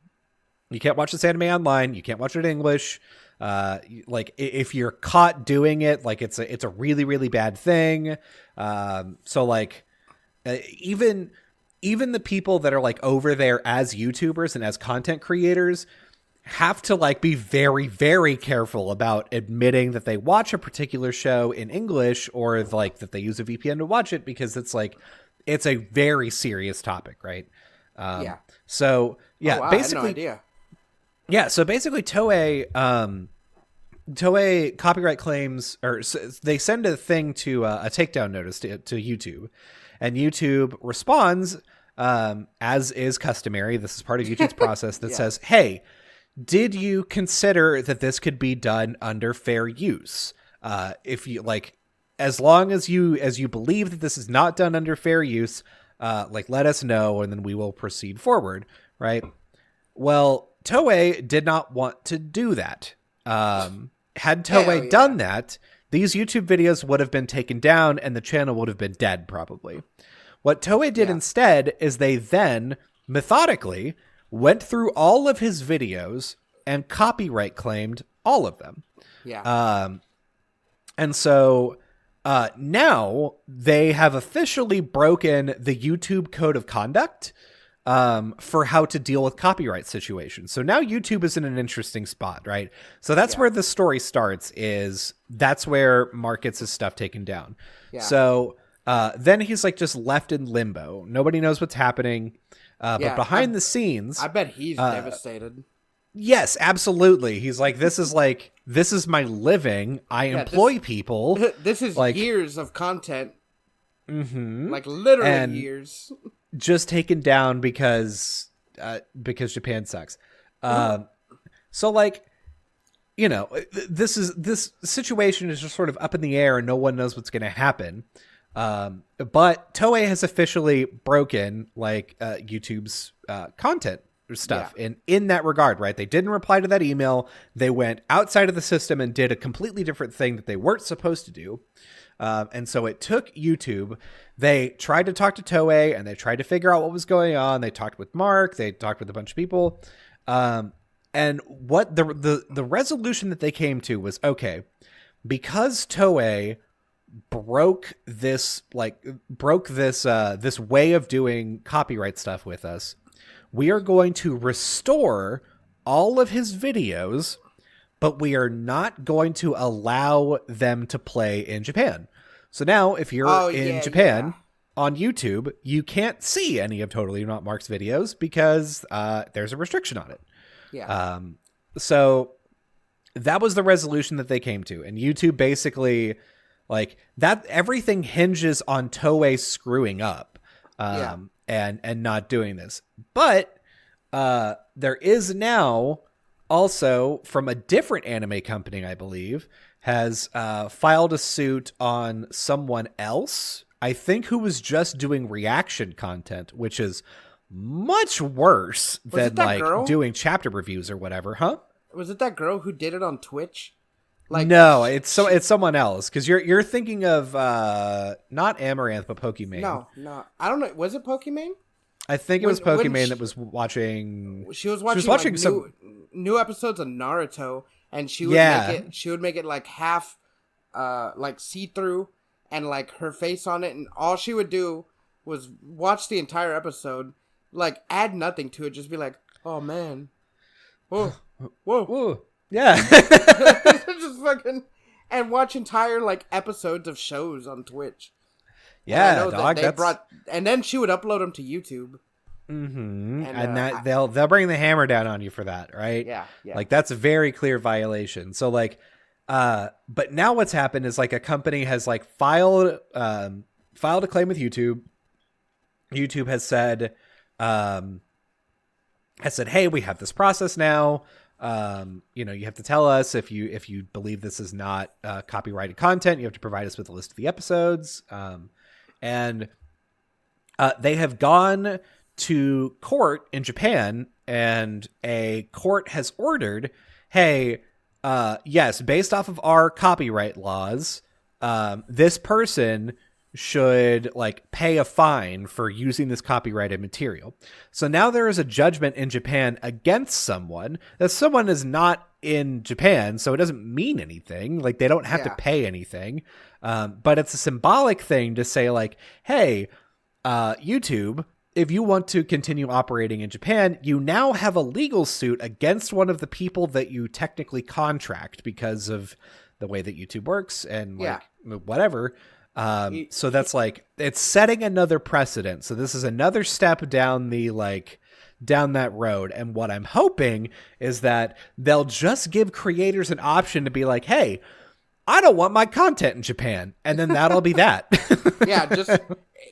you can't watch this anime online, you can't watch it in English. Like if you're caught doing it, like it's a really, really bad thing. So like, even the people that are like over there as YouTubers and as content creators have to like be very, very careful about admitting that they watch a particular show in English or like that they use a VPN to watch it, because it's like, it's a very serious topic. Right. So yeah, basically, I had no idea. Yeah, so basically Toei copyright claims, or they send a thing to a takedown notice to YouTube, and YouTube responds, as is customary. This is part of YouTube's process that says, "Hey, did you consider that this could be done under fair use? If you like, as long as you believe that this is not done under fair use, like let us know, and then we will proceed forward." Right? Well, Toei did not want to do that. Had Toei done that, these YouTube videos would have been taken down and the channel would have been dead probably. What Toei did instead is they then methodically went through all of his videos and copyright claimed all of them. Yeah. And so now they have officially broken the YouTube code of conduct for how to deal with copyright situations. So now YouTube is in an interesting spot, right? So that's where the story starts, is that's where Mark gets his stuff taken down. Yeah. So then he's like just left in limbo. Nobody knows what's happening. But behind the scenes, I bet he's devastated. Yes, absolutely. He's like, this is my living. I employ people. This is like, years of content. Mm-hmm. Like literally years. Just taken down because Japan sucks. So like, you know, this situation is just sort of up in the air and no one knows what's going to happen. But Toei has officially broken like YouTube's content stuff in that regard, right? They didn't reply to that email. They went outside of the system and did a completely different thing that they weren't supposed to do. And so it took YouTube. They tried to talk to Toei and they tried to figure out what was going on. They talked with Mark. They talked with a bunch of people. And what the resolution that they came to was, okay, because Toei broke this way of doing copyright stuff with us, we are going to restore all of his videos, but we are not going to allow them to play in Japan. So now if you're in Japan on YouTube, you can't see any of Totally Not Mark's videos because there's a restriction on it. Yeah. So that was the resolution that they came to. And YouTube basically, like, that everything hinges on Toei screwing up and not doing this. But there is now also from a different anime company, I believe, has filed a suit on someone else, I think, who was just doing reaction content, which is much worse than like doing chapter reviews or whatever, huh? Was it that girl who did it on Twitch? Like, no, it's someone else, because you're thinking of not Amaranth but Pokimane. No, I don't know. Was it Pokimane? I think it was Pokimane that was watching. She was watching like some new episodes of Naruto, and she would make it like half, like see through, and like her face on it, and all she would do was watch the entire episode, like add nothing to it, just be like, "Oh man, whoa, whoa." Yeah. Just fucking, and watch entire like episodes of shows on Twitch. Yeah, dog. And then she would upload them to YouTube. Mm-hmm. And that they'll bring the hammer down on you for that, right? Yeah. Like that's a very clear violation. So like, but now what's happened is like a company has like filed a claim with YouTube. YouTube has said, hey, we have this process now. You have to tell us if you believe this is not copyrighted content. You have to provide us with a list of the episodes. And they have gone to court in Japan, and a court has ordered, hey, yes, based off of our copyright laws, this person should like pay a fine for using this copyrighted material. So now there is a judgment in Japan against someone. That someone is not in Japan, so it doesn't mean anything. Like they don't have to pay anything. But it's a symbolic thing to say like, hey, YouTube, if you want to continue operating in Japan, you now have a legal suit against one of the people that you technically contract because of the way that YouTube works and like whatever. So that's like, it's setting another precedent. So this is another step down down that road. And what I'm hoping is that they'll just give creators an option to be like, hey, I don't want my content in Japan. And then that'll be that. Yeah. Just,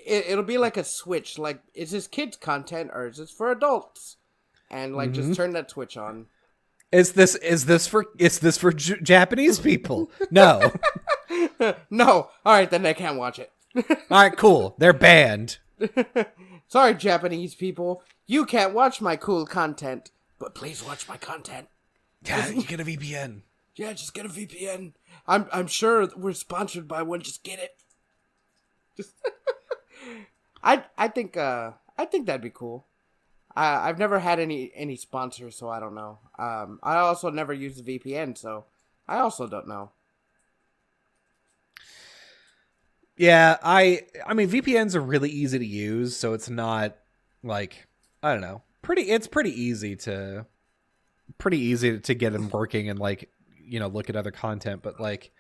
it'll be like a switch. Like, is this kids content or is this for adults? And like, just turn that Twitch on. Is this for Japanese people? No. No. All right, then they can't watch it. All right, cool. They're banned. Sorry, Japanese people. You can't watch my cool content, but please watch my content. Yeah, you get a VPN. Yeah, just get a VPN. I'm sure we're sponsored by one. Just get it. Just I think that'd be cool. I've never had any sponsors, so I don't know. I also never used the VPN, so I also don't know. Yeah, I mean VPNs are really easy to use, so it's not like, I don't know. It's pretty easy to get them working and like, you know, look at other content, but like,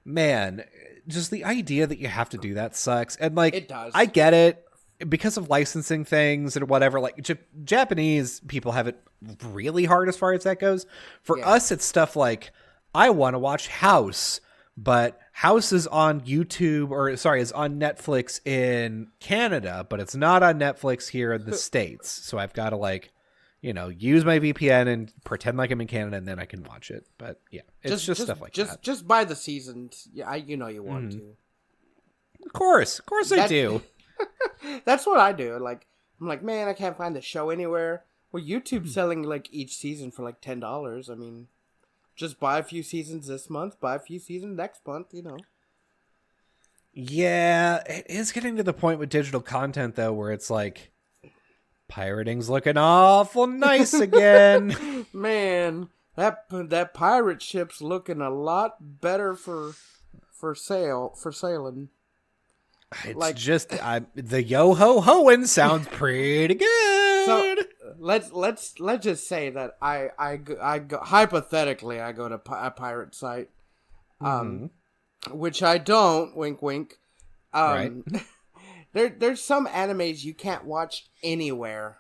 man, just the idea that you have to do that sucks. And like, It does. I get it because of licensing things and whatever. Like Japanese people have it really hard as far as that goes. For us, it's stuff like, I want to watch House, but House is on YouTube, or sorry, is on Netflix in Canada, but it's not on Netflix here in the States. So I've got to like, you know, use my VPN and pretend like I'm in Canada, and then I can watch it. But yeah, it's just stuff like that. Just buy the seasons. Yeah, you know you want to. Of course I do. That's what I do. Like, I'm like, man, I can't find the show anywhere. Well, YouTube's selling like each season for like $10. I mean, just buy a few seasons this month, buy a few seasons next month, you know. Yeah, it is getting to the point with digital content, though, where it's like, pirating's looking awful nice again. Man, that pirate ship's looking a lot better for sailing. It's like, just the yo ho hoing sounds pretty good. So let's just say that I go hypothetically I go to a pirate site, which I don't. Wink, wink. Right. There's some animes you can't watch anywhere,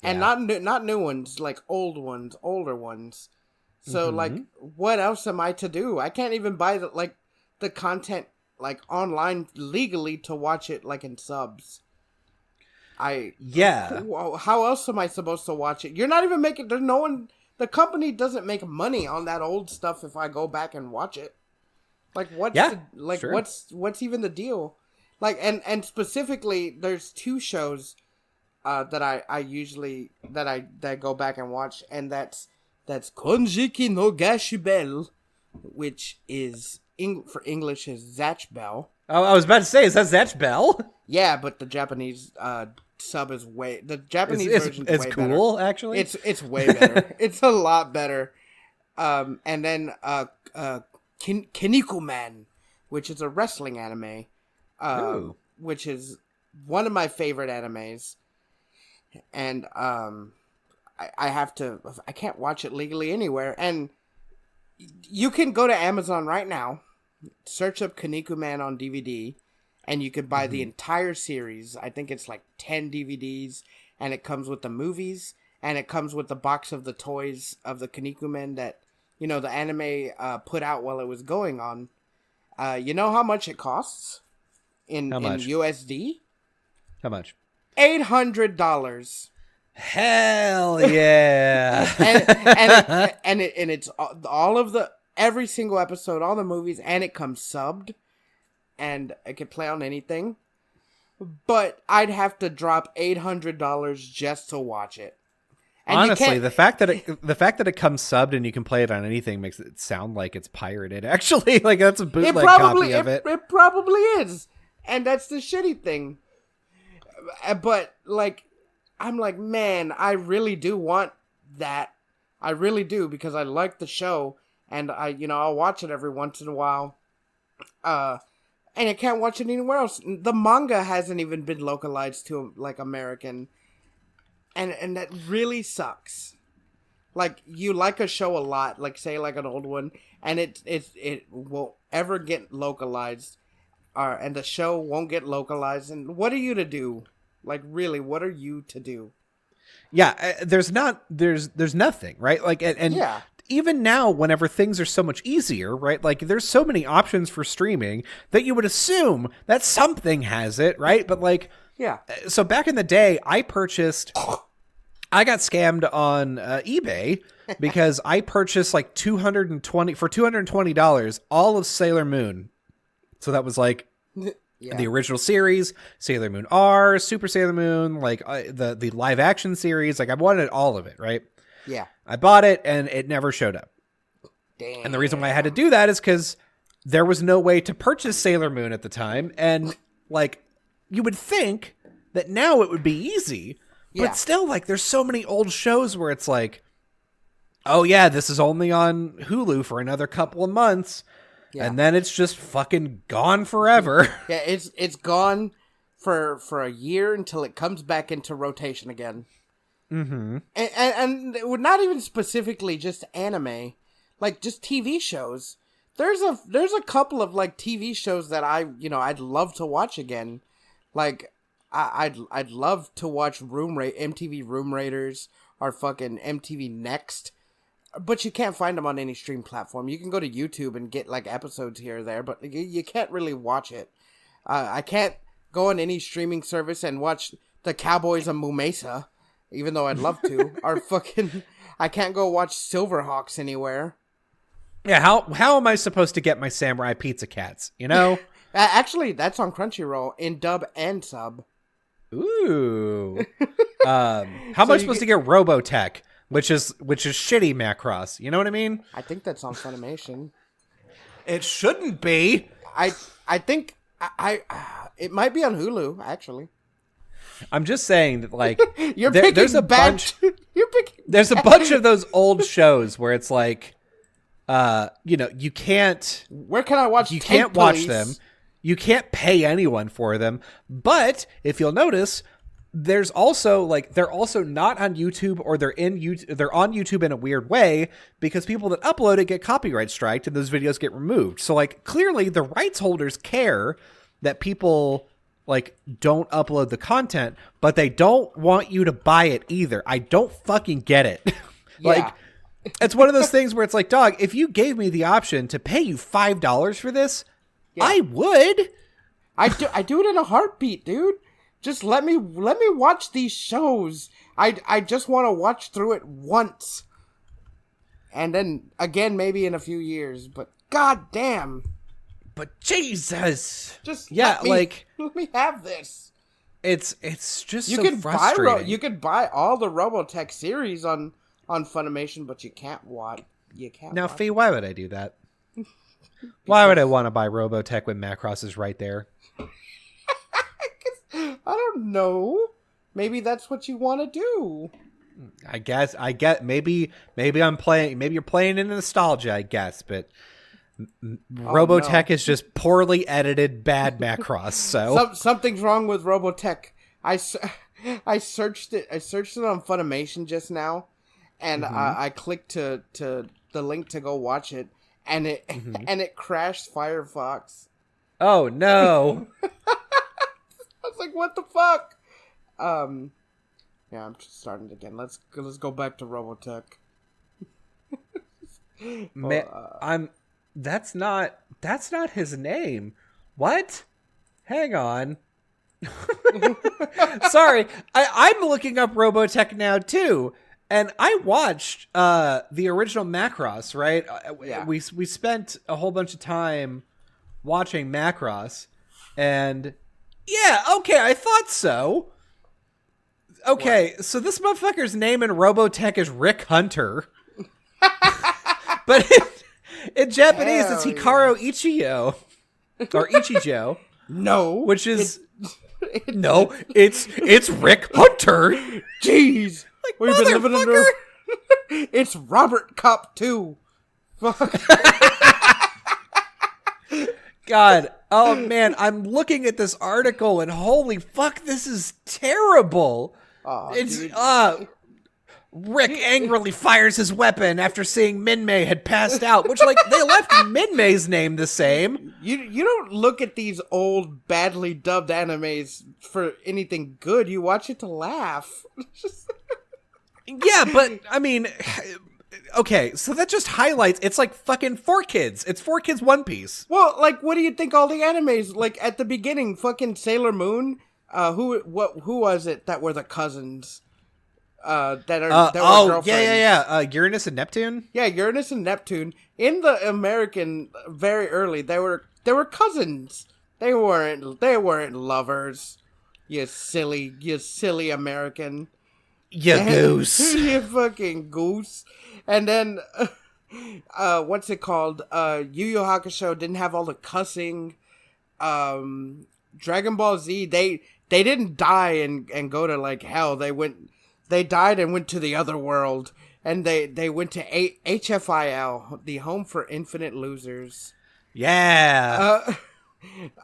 and not new ones, like older ones. So like, what else am I to do? I can't even buy the content like online legally to watch it like in subs. How else am I supposed to watch it? You're not even making. There's no one. The company doesn't make money on that old stuff. If I go back and watch it, like what's even the deal? Like and specifically, there's two shows that I usually that go back and watch, and that's Konjiki no Gashubel, which is for English is Zatch Bell. Oh, I was about to say, is that Zatch Bell? Yeah, but the Japanese sub is the Japanese version is way cool, better. Actually. It's way better. It's a lot better. And then Kinniku Man, which is a wrestling anime, which is one of my favorite animes. And I can't watch it legally anywhere. And you can go to Amazon right now, search up Kinniku Man on DVD, and you could buy the entire series. I think it's like 10 DVDs, and it comes with the movies, and it comes with the box of the toys of the Kinniku Man that, you know, the anime put out while it was going on. You know how much it costs in USD? How much? $800. Hell yeah! and it's all of every single episode, all the movies, and it comes subbed, and it can play on anything. But I'd have to drop $800 just to watch it. And honestly, the fact that it comes subbed and you can play it on anything makes it sound like it's pirated. Actually, like that's a bootleg copy of it. It probably is, and that's the shitty thing. But like, I'm like, man, I really do want that. I really do, because I like the show, and I'll watch it every once in a while. And I can't watch it anywhere else. The manga hasn't even been localized to like American, and that really sucks. Like, you like a show a lot, like say like an old one, and it won't ever get localized, and the show won't get localized. And what are you to do? Like, really, what are you to do? Yeah, there's nothing, right? Like, and yeah. Even now, whenever things are so much easier, right? Like, there's so many options for streaming that you would assume that something has it, right? But like, yeah. So back in the day, I got scammed on eBay because I purchased like $220 all of Sailor Moon. So that was like. Yeah. The original series, Sailor Moon R, Super Sailor Moon, like the live action series, like I wanted all of it, right? Yeah. I bought it and it never showed up. Damn. And the reason why I had to do that is because there was no way to purchase Sailor Moon at the time. And, like, you would think that now it would be easy. But still, like, there's so many old shows where it's like, oh, yeah, this is only on Hulu for another couple of months. Yeah. And then it's just fucking gone forever. Yeah, it's gone for a year until it comes back into rotation again. Mm-hmm. And not even specifically just anime, like just TV shows. There's a couple of like TV shows that I'd love to watch again. Like I'd love to watch MTV Room Raiders or fucking MTV Next. But you can't find them on any stream platform. You can go to YouTube and get like episodes here or there, but you can't really watch it. I can't go on any streaming service and watch the Cowboys of Mumesa, even though I'd love to. Or fucking, I can't go watch Silverhawks anywhere. Yeah, how am I supposed to get my Samurai Pizza Cats? You know, actually, that's on Crunchyroll in dub and sub. Ooh, how am I supposed to get Robotech? Which is shitty Macross. You know what I mean? I think that's on Funimation. It shouldn't be. I think it might be on Hulu, actually. I'm just saying that, like, there's a bunch of those old shows where it's like, you can't. Where can I watch? You can't watch them. You can't pay anyone for them. But if you'll notice, there's also like they're also not on YouTube, or they're on YouTube in a weird way because people that upload it get copyright striked and those videos get removed. So like clearly the rights holders care that people like don't upload the content, but they don't want you to buy it either. I don't fucking get it. Like it's one of those things where it's like, dog, if you gave me the option to pay you $5 for this, I would. I do it in a heartbeat, dude. Just let me watch these shows. I just want to watch through it once. And then again maybe in a few years, but god damn. But Jesus. Just let me have this. It's just so frustrating. You could buy all the Robotech series on Funimation, but you can't watch. Now, Fee, why would I do that? Why would I want to buy Robotech when Macross is right there? I don't know. Maybe that's what you want to do. I get maybe I'm playing. Maybe you're playing in nostalgia. I guess, but Robotech is just poorly edited, bad Macross. So something's wrong with Robotech. I searched it. I searched it on Funimation just now, and I clicked to the link to go watch it, and it crashed Firefox. Oh no. I was like, what the fuck? Yeah, I'm just starting again. Let's go back to Robotech. That's not his name. What? Hang on. Sorry. I'm looking up Robotech now too. And I watched the original Macross, right? Yeah. We spent a whole bunch of time watching Macross, and yeah, okay, I thought so. Okay, so this motherfucker's name in Robotech is Rick Hunter. But in Japanese, it's Hikaru Ichijo. Or Ichijo. No. Which is... it's Rick Hunter. Jeez. Like, we've been living under... It's Robert Cop 2. Fuck. God, oh man, I'm looking at this article and holy fuck, this is terrible. Rick angrily fires his weapon after seeing Min-Mei had passed out, which, like, they left Min-Mei's name the same. You don't look at these old, badly dubbed animes for anything good. You watch it to laugh. Yeah, but, I mean... Okay, so that just highlights, it's like fucking 4Kids. It's 4Kids One Piece. Well, like, what do you think all the animes, like, at the beginning, fucking Sailor Moon, who was it that were the cousins? That were girlfriends? Yeah. Uranus and Neptune? Yeah, Uranus and Neptune. In the American, very early, they were cousins. They weren't lovers. You silly American. You goose. You fucking goose. And then What's it called? Yu Yu Hakusho didn't have all the cussing. Dragon Ball Z, they didn't die and go to like hell. They died and went to the other world, and they went to HFIL, the Home for Infinite Losers. Yeah.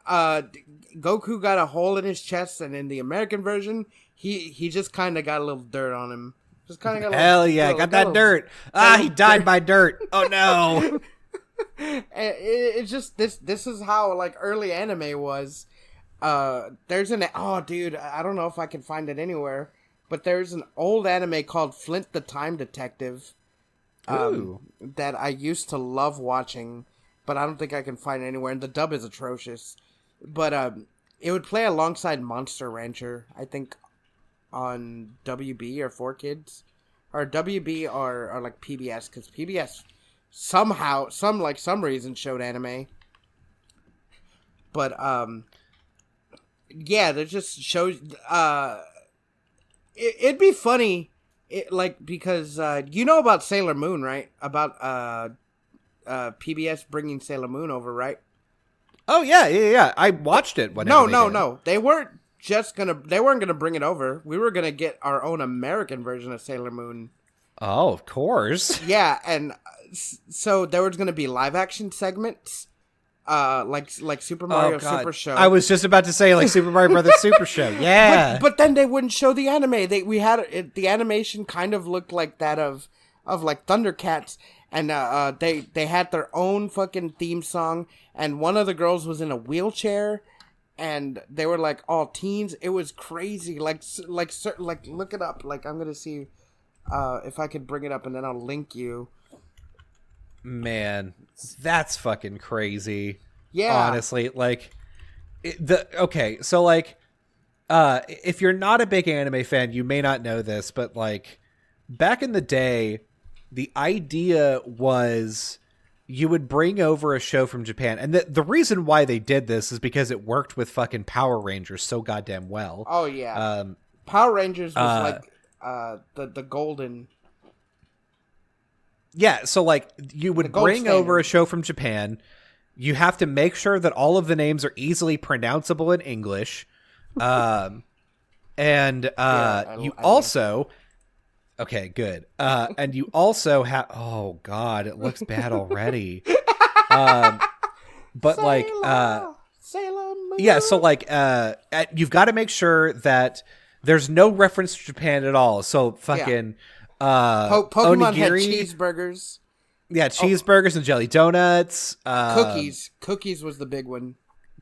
Goku got a hole in his chest, and in the American version, he just kind of got a little dirt on him. Just kind of got. Hell yeah, got that dirt. He died by dirt. Oh no. It's just this is how like early anime was. There's dude, I don't know if I can find it anywhere, but there's an old anime called Flint the Time Detective. That I used to love watching, but I don't think I can find it anywhere, and the dub is atrocious. But it would play alongside Monster Rancher, I think, on WB or 4Kids, or WB or like PBS, because PBS somehow, some reason showed anime. But yeah, there just shows. It'd be funny, because you know about Sailor Moon, right? About PBS bringing Sailor Moon over, right? Oh yeah. I watched it. No. They weren't gonna bring it over. We were gonna get our own American version of Sailor Moon. Oh, of course. Yeah, and so there was gonna be live action segments. Like Super Mario Super Show. I was just about to say like Super Mario Brothers Super Show. Yeah, but then they wouldn't show the anime. The animation kind of looked like that of like Thundercats, and they had their own fucking theme song. And one of the girls was in a wheelchair, and they were like all teens. It was crazy. Like look it up. Like I'm gonna see if I could bring it up, and then I'll link you. Man, that's fucking crazy. Yeah, honestly, like so like if you're not a big anime fan, you may not know this, but like back in the day, the idea was you would bring over a show from Japan, and the reason why they did this is because it worked with fucking Power Rangers so goddamn well. Oh yeah, Power Rangers was like the golden. Yeah, so like you would bring over a show from Japan. You have to make sure that all of the names are easily pronounceable in English. And you also... Okay, good. And you also have... Oh, God, it looks bad already. But like... Sailor Moon. Yeah, so like you've got to make sure that there's no reference to Japan at all. So fucking... Pokemon onigiri. had cheeseburgers. Yeah, cheeseburgers and jelly donuts. Cookies was the big one.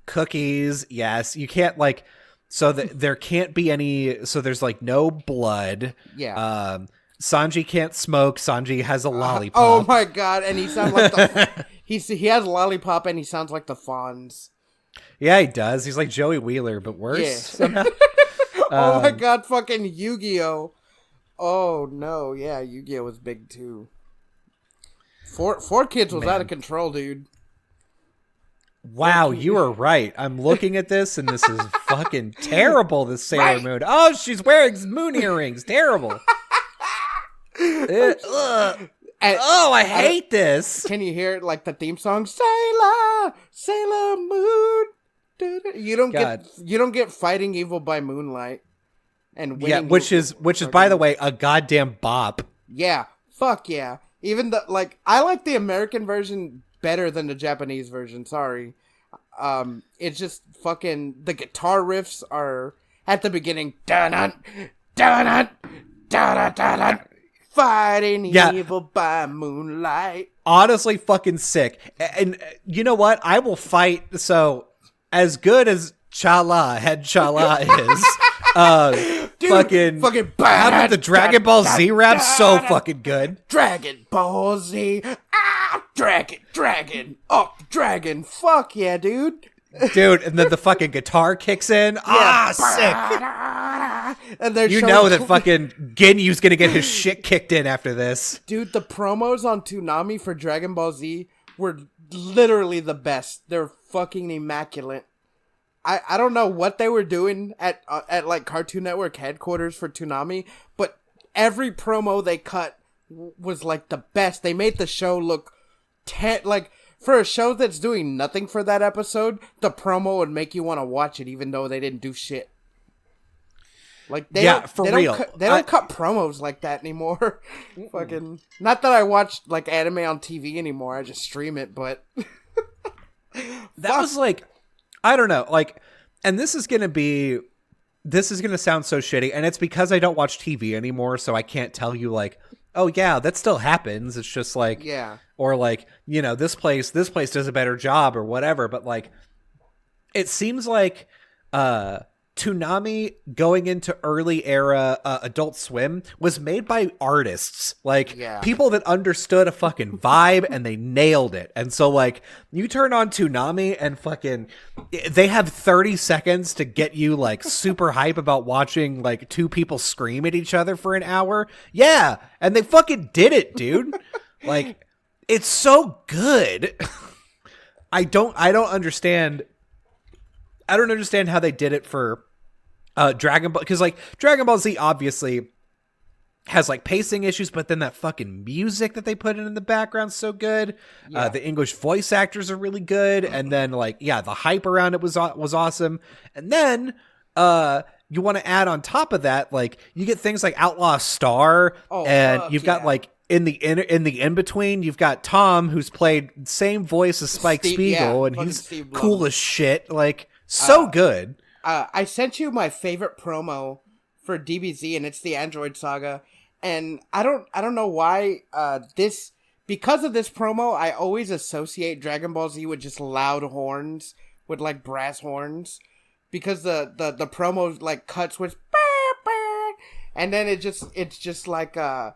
Cookies, yes. You can't like... So there can't be any... So there's like no blood. Yeah. Sanji can't smoke. Sanji has a lollipop. Oh my god, and he sounds like the... he has a lollipop and he sounds like the Fonz. Yeah, he does. He's like Joey Wheeler, but worse. Yeah. Oh my god, fucking Yu-Gi-Oh! Oh no, yeah, Yu-Gi-Oh was big too. 4Kids was out of control, dude. Wow, you are right. I'm looking at this, and this is fucking terrible, this Sailor Moon. Oh, she's wearing moon earrings. Terrible. I hate this. Can you hear it like the theme song? Sailor Moon. You don't get Fighting Evil by Moonlight. And which is by the way a goddamn bop. Yeah, fuck yeah. Even I like the American version better than the Japanese version. Sorry, it's just fucking the guitar riffs are at the beginning. Dun dun dun. Fighting evil by moonlight. Honestly, fucking sick. And you know what? I will fight. So as good as Head Chala is. Dude, fucking how about the Dragon Ball Z rap? So fucking good. Dragon Ball Z. Dragon. Oh, dragon. Fuck yeah, dude. Dude, and then the fucking guitar kicks in. Sick. And you know that fucking Ginyu's gonna get his shit kicked in after this. Dude, the promos on Toonami for Dragon Ball Z were literally the best. They're fucking immaculate. I don't know what they were doing at like Cartoon Network headquarters for Toonami, but every promo they cut was like the best. They made the show look like for a show that's doing nothing for that episode, the promo would make you want to watch it even though they didn't do shit. Like they don't cut promos like that anymore. Fucking not that I watch like anime on TV anymore. I just stream it, but that was like, I don't know, like, and this is gonna sound so shitty, and it's because I don't watch TV anymore, so I can't tell you like, oh yeah, that still happens. It's just like, yeah, or like, you know, this place does a better job or whatever. But like, it seems like Toonami going into early era Adult Swim was made by artists, like people that understood a fucking vibe and they nailed it. And so like you turn on Toonami and fucking they have 30 seconds to get you like super hype about watching like two people scream at each other for an hour. Yeah. And they fucking did it, dude. Like it's so good. I don't understand how they did it for Dragon Ball, because like Dragon Ball Z obviously has like pacing issues, but then that fucking music that they put in the background's so good. The English voice actors are really good, and then like the hype around it was awesome. And then you want to add on top of that, like you get things like Outlaw Star, and you've got like in the in between, you've got Tom, who's played same voice as Spike Spiegel, and he's cool as shit. Like so good. I sent you my favorite promo for DBZ, and it's the Android Saga. And I don't know why because of this promo, I always associate Dragon Ball Z with just loud horns, with like brass horns, because the promo like cuts with and then it's just like Father,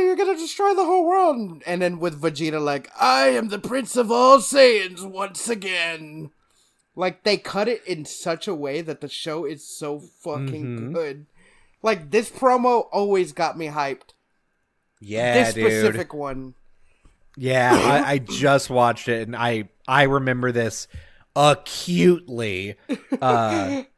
you're gonna destroy the whole world, and then with Vegeta like, I am the Prince of all Saiyans once again. Like, they cut it in such a way that the show is so fucking good. Like, this promo always got me hyped. Yeah, this specific one. Yeah, I just watched it, and I remember this acutely.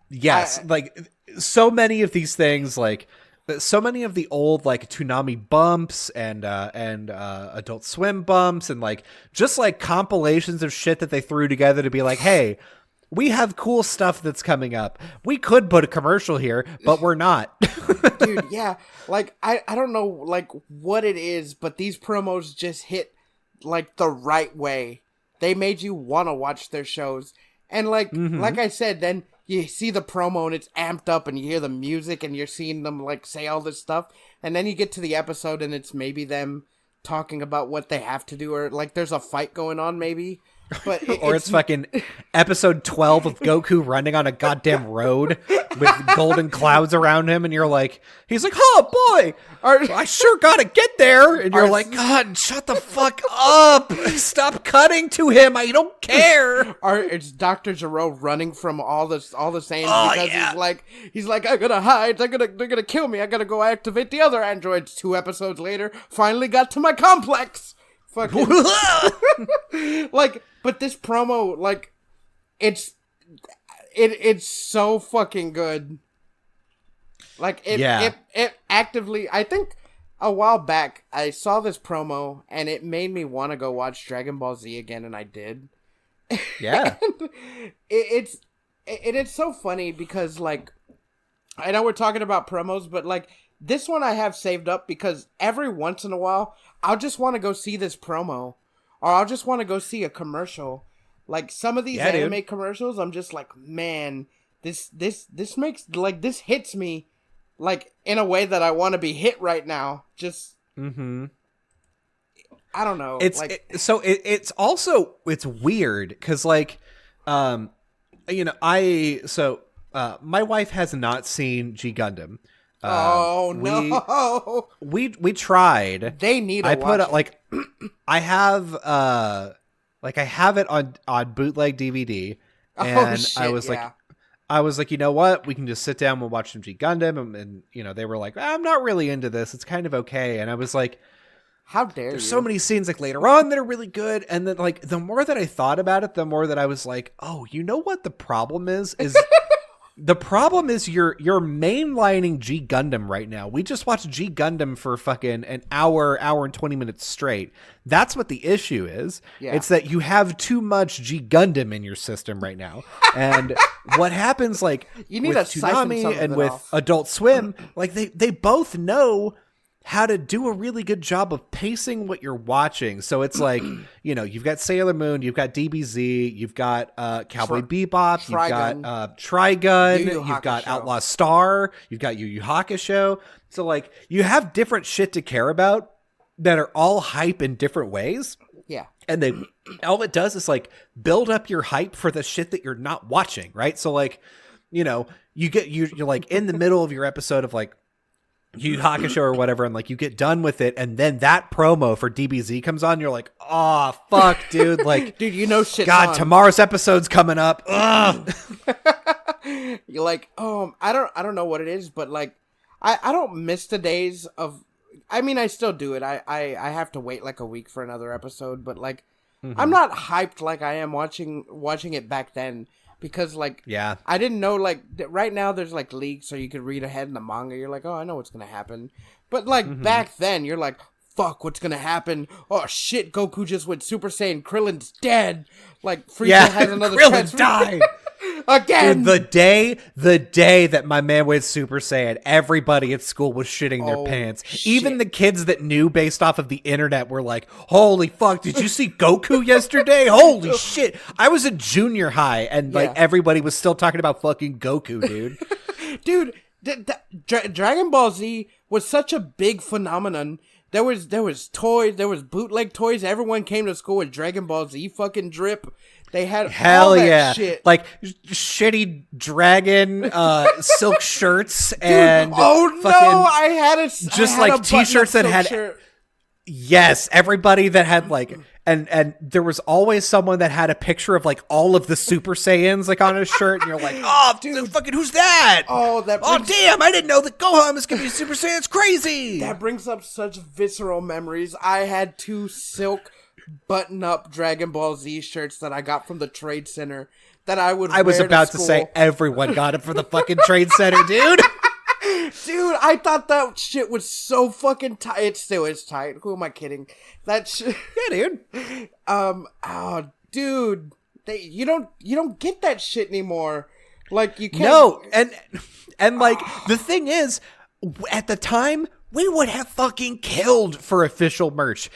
Yes, like, so many of these things, like, so many of the old, like, Toonami bumps and Adult Swim bumps, and, like, just, like, compilations of shit that they threw together to be like, hey, we have cool stuff that's coming up. We could put a commercial here, but we're not. Dude, yeah. Like, I don't know, like, what it is, but these promos just hit, like, the right way. They made you want to watch their shows. And, like, like I said, then you see the promo and it's amped up and you hear the music and you're seeing them, like, say all this stuff. And then you get to the episode and it's maybe them talking about what they have to do, or, like, there's a fight going on, maybe. But it's fucking episode 12 of Goku running on a goddamn road with golden clouds around him, and you're like, he's like, oh boy, I sure gotta get there, and you're like, God, shut the fuck up, stop cutting to him, I don't care. Or it's Dr. Gero running from all the Saiyans because he's like, I gotta hide, they're gonna kill me, I gotta go activate the other androids. 2 episodes later, finally got to my complex. Fucking like, but this promo, like, it's so fucking good. Like, it actively, I think a while back I saw this promo and it made me want to go watch Dragon Ball Z again, and I did. Yeah. It's so funny because, like, I know we're talking about promos, but like this one I have saved up because every once in a while I'll just want to go see this promo, or I'll just want to go see a commercial. Like, some of these anime commercials, I'm just like, man, this makes, like, this hits me, like, in a way that I want to be hit right now. Just, I don't know. It's also weird because, like, you know, my wife has not seen G Gundam. No. We tried. They need. I put it, like, I have it on bootleg DVD, and I was like, you know what? We can just sit down. We'll watch some G Gundam, and you know, they were like, I'm not really into this. It's kind of okay. And I was like, how dare you? There's so many scenes, like, later on that are really good. And then, like, the more that I thought about it, the more that I was like, oh, you know what the problem is The problem is you're mainlining G Gundam right now. We just watched G Gundam for fucking an hour and 20 minutes straight. That's what the issue is. Yeah. It's that you have too much G Gundam in your system right now. And what happens, like, you need with Toonami and with Adult Swim, like, they both know how to do a really good job of pacing what you're watching. So it's like, you know, you've got Sailor Moon, you've got DBZ, you've got Cowboy Bebop, you've got Trigun, you've got Outlaw Star, you've got Yu Yu Hakusho. So like, you have different shit to care about that are all hype in different ways. Yeah. And all it does is like build up your hype for the shit that you're not watching, right? So like, you know, you're like in the middle of your episode of like Yu Yu Hakusho or whatever, and like you get done with it, and then that promo for DBZ comes on, you're like, oh fuck, dude, like, dude, you know shit. God, tomorrow's episode's coming up. Ugh. You're like, I don't know what it is, but like, I don't miss the days of. I mean, I still do it. I have to wait like a week for another episode, but like, I'm not hyped like I am watching it back then. Because, like, yeah, I didn't know, like, right now there's, like, leaks so you could read ahead in the manga. You're like, oh, I know what's going to happen. But, like, back then, you're like, fuck, what's going to happen? Oh, shit, Goku just went Super Saiyan. Krillin's dead. Like, Frieza has another Krillin died. Again. Dude, the day that my man went Super Saiyan, everybody at school was shitting their pants. Shit. Even the kids that knew based off of the internet were like, holy fuck, did you see Goku yesterday? Holy shit. I was in junior high and like everybody was still talking about fucking Goku, dude. Dude, Dragon Ball Z was such a big phenomenon. There was toys, there was bootleg toys. Everyone came to school with Dragon Ball Z fucking drip. They had all that shit. Like shitty dragon silk shirts and fucking, I had like t-shirts that had shirt. Yes, everybody that had like and there was always someone that had a picture of like all of the Super Saiyans like on his shirt, and you're like, oh dude, fucking who's that? Oh, damn, I didn't know that Gohan was gonna be a Super Saiyan. It's crazy. That brings up such visceral memories. I had 2 silk button-up Dragon Ball Z shirts that I got from the Trade Center that I was about to say everyone got it for the fucking Trade Center, dude. Dude, I thought that shit was so fucking tight. It still is tight. Who am I kidding? That shit. Yeah, dude. Oh, dude. You don't get that shit anymore. Like, you can't. No, and like, the thing is, at the time, we would have fucking killed for official merch.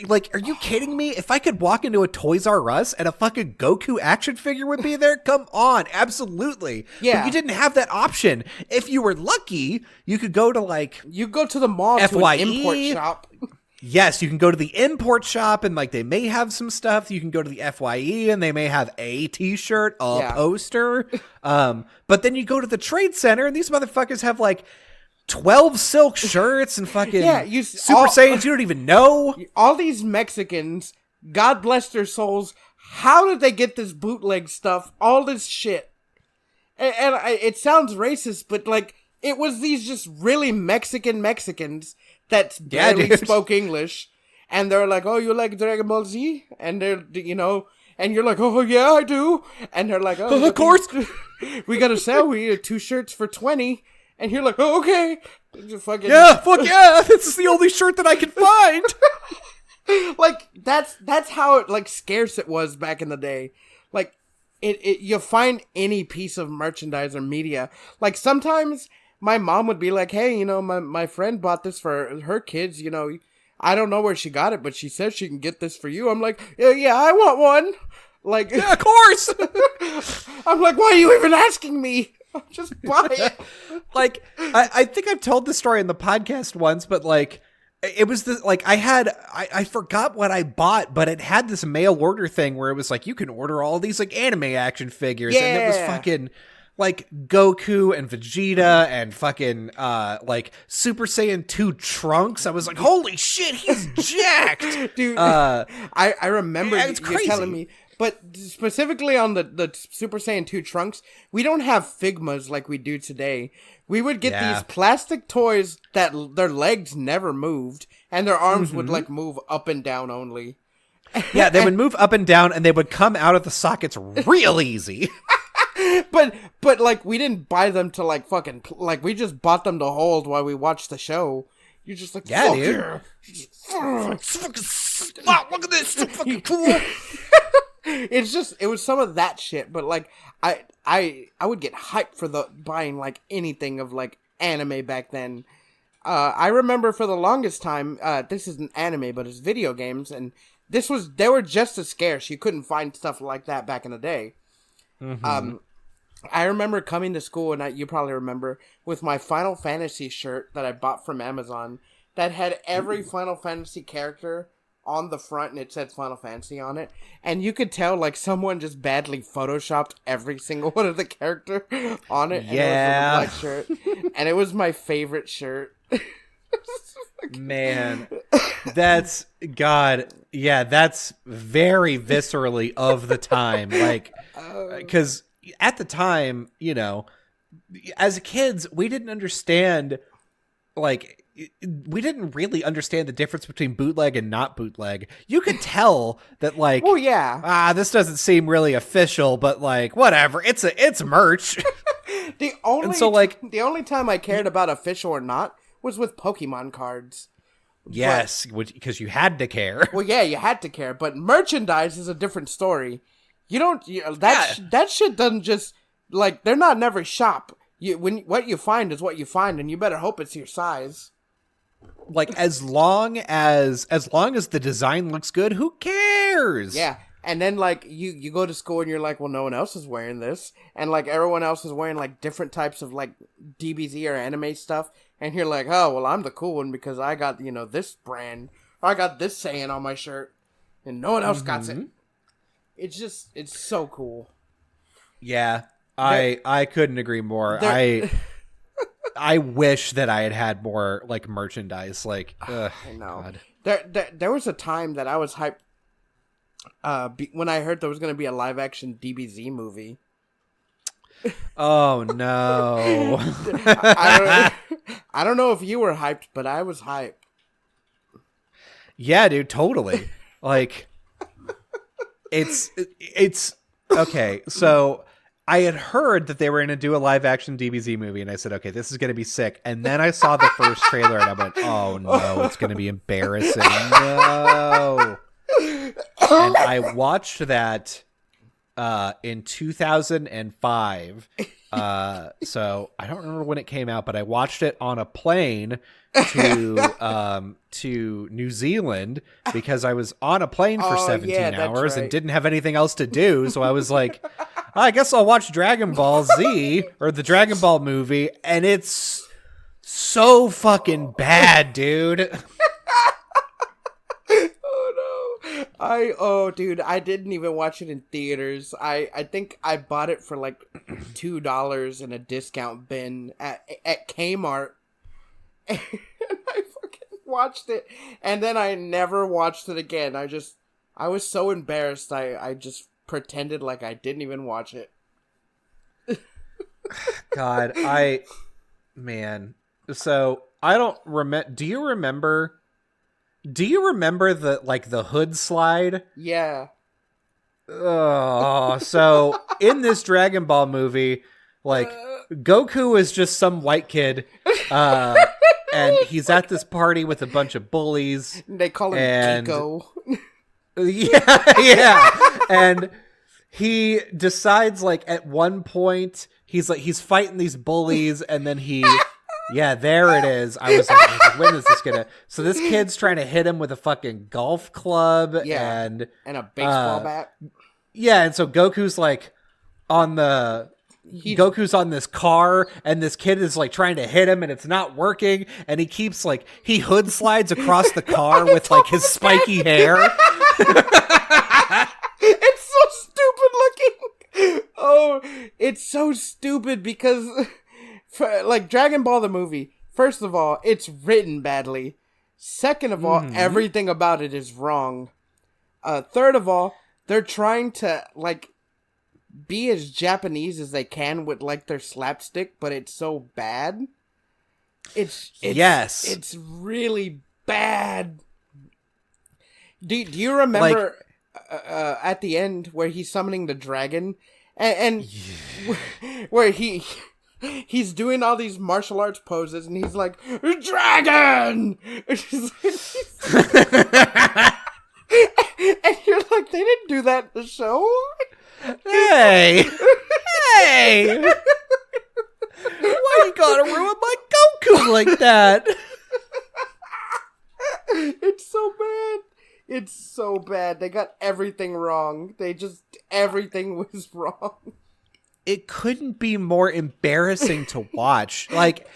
Like, are you kidding me? If I could walk into a Toys R Us and a fucking Goku action figure would be there, come on, absolutely. Yeah. But you didn't have that option. If you were lucky, you could go to like... You go to the mall FYE, to an import shop. Yes, you can go to the import shop and like they may have some stuff. You can go to the FYE and they may have a t-shirt, a poster. But then you go to the Trade Center and these motherfuckers have like 12 silk shirts and fucking Super Saiyans you don't even know. All these Mexicans, God bless their souls, how did they get this bootleg stuff? All this shit. And it sounds racist, but like, it was these just really Mexicans that barely spoke English. And they're like, oh, you like Dragon Ball Z? And they're, and you're like, oh, yeah, I do. And they're like, oh, of course. We got to sell. We need 2 shirts for $20. And you're like, oh, okay. Fuck yeah. This is the only shirt that I can find. Like, that's how, like, scarce it was back in the day. Like, you'll find any piece of merchandise or media. Like, sometimes my mom would be like, hey, my friend bought this for her kids, I don't know where she got it, but she says she can get this for you. I'm like, yeah, I want one. Like, yeah, of course. I'm like, why are you even asking me? Just buy it. Like, I think I've told this story in the podcast once, but like, it was this, like, I forgot what I bought, but it had this mail order thing where it was like, you can order all these like anime action figures. Yeah. And it was fucking like Goku and Vegeta and fucking like Super Saiyan 2 Trunks. I was like, holy shit, he's jacked. Dude, I remember you telling me. But specifically on the Super Saiyan 2 Trunks, we don't have Figmas like we do today. We would get these plastic toys that their legs never moved, and their arms would like move up and down only. Yeah, they would move up and down, and they would come out of the sockets real easy. but like we didn't buy them to like fucking like we just bought them to hold while we watched the show. You're just like, yeah, fuck dude. yeah. Look at this, so fucking cool. It was some of that shit, but like I would get hyped for buying like anything of like anime back then. I remember for the longest time, this isn't anime, but it's video games, and they were just as scarce. You couldn't find stuff like that back in the day. Mm-hmm. I remember coming to school, and you probably remember, with my Final Fantasy shirt that I bought from Amazon that had every Final Fantasy character on the front, and it said Final Fantasy on it. And you could tell, like, someone just badly photoshopped every single one of the character on it. Yeah. And it was a black shirt. And it was my favorite shirt. Man, that's God. Yeah, that's very viscerally of the time. Like, because at the time, you know, as kids, we didn't understand, like, we didn't really understand the difference between bootleg and not bootleg. You could tell that, like, oh yeah, this doesn't seem really official, but like, whatever. It's merch. The only time I cared about official or not was with Pokemon cards. Yes, because you had to care. Well, yeah, you had to care, but merchandise is a different story. You don't that shit doesn't just like they're not never shop. What you find is what you find, and you better hope it's your size. Like as long as the design looks good, who cares? Yeah. And then, like, you go to school and you're like, well, no one else is wearing this. And, like, everyone else is wearing, like, different types of, like, DBZ or anime stuff. And you're like, oh, well, I'm the cool one because I got, you know, this brand. Or I got this saying on my shirt. And no one else got it. It's so cool. Yeah. I couldn't agree more. I wish that I had more, like, merchandise. Like, I know. God. There was a time that I was hyped. When I heard there was going to be a live-action DBZ movie. Oh, no. I don't know if you were hyped, but I was hyped. Yeah, dude, totally. Like, it's okay, so I had heard that they were going to do a live-action DBZ movie, and I said, okay, this is going to be sick. And then I saw the first trailer, and I went, oh, no, it's going to be embarrassing. No. And I watched that in 2005. So I don't remember when it came out, but I watched it on a plane to New Zealand because I was on a plane for 17 hours and didn't have anything else to do. So I was like, I guess I'll watch Dragon Ball Z or the Dragon Ball movie. And it's so fucking bad, dude. Dude, I didn't even watch it in theaters. I think I bought it for like $2 in a discount bin at Kmart. And I fucking watched it. And then I never watched it again. I was so embarrassed. I just pretended like I didn't even watch it. God, man. So I don't remember. Do you remember the hood slide? Yeah. Oh, so in this Dragon Ball movie, like Goku is just some white kid, and he's at this party with a bunch of bullies. They call him Kiko. Yeah, and he decides like at one point he's fighting these bullies, and then yeah, there it is. I was like, when is this gonna? So this kid's trying to hit him with a fucking golf club and a baseball bat. Yeah, and so Goku's like Goku's on this car, and this kid is like trying to hit him, and it's not working. And he keeps like he hood slides across the car with like his spiky hair. It's so stupid looking. Oh, it's so stupid because. Like Dragon Ball the movie, first of all, it's written badly. Second of all, everything about it is wrong. Third of all, they're trying to like be as Japanese as they can with like their slapstick, but it's so bad. It's really bad. Do you remember at the end where he's summoning the dragon? and where he's doing all these martial arts poses, and he's like, dragon. And you're like, they didn't do that in the show. Hey, hey, why you gotta ruin my Goku like that? It's so bad. It's so bad. They got everything wrong. Everything was wrong. It couldn't be more embarrassing to watch. Like,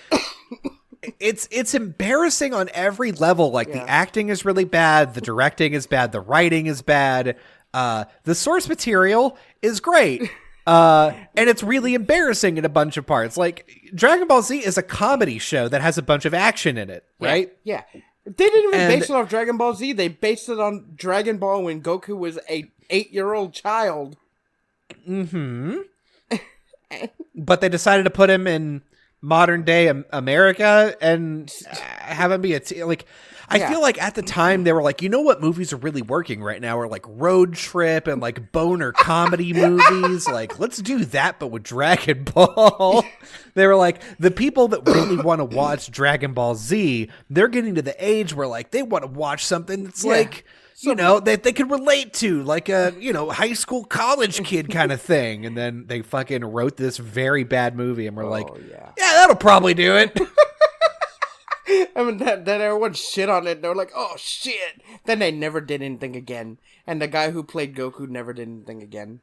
it's embarrassing on every level. Like, the acting is really bad. The directing is bad. The writing is bad. The source material is great. And it's really embarrassing in a bunch of parts. Like, Dragon Ball Z is a comedy show that has a bunch of action in it, right? Yeah. They didn't even base it off Dragon Ball Z. They based it on Dragon Ball when Goku was a 8-year-old child. Mm-hmm. But they decided to put him in modern day America and have him be I feel like at the time they were like, you know what movies are really working right now are like Road Trip and like boner comedy movies. Like, let's do that, but with Dragon Ball. They were like, the people that really want to watch Dragon Ball Z, they're getting to the age where like they want to watch something that's like, you know, that they could relate to, like a, you know, high school college kid kind of thing. And then they fucking wrote this very bad movie and we're like, yeah, that'll probably do it. I mean, then everyone shit on it. They were like, oh, shit. Then they never did anything again. And the guy who played Goku never did anything again.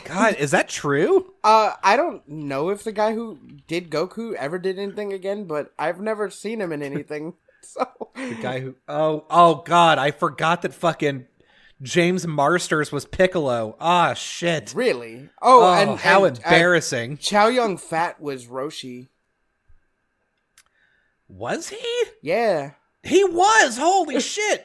God, is that true? I don't know if the guy who did Goku ever did anything again, but I've never seen him in anything. So the guy who... Oh, God, I forgot that fucking James Marsters was Piccolo. Ah, shit. Really? Oh, how embarrassing. Chow Yun-Fat was Roshi. Was he? Yeah. He was! Holy shit!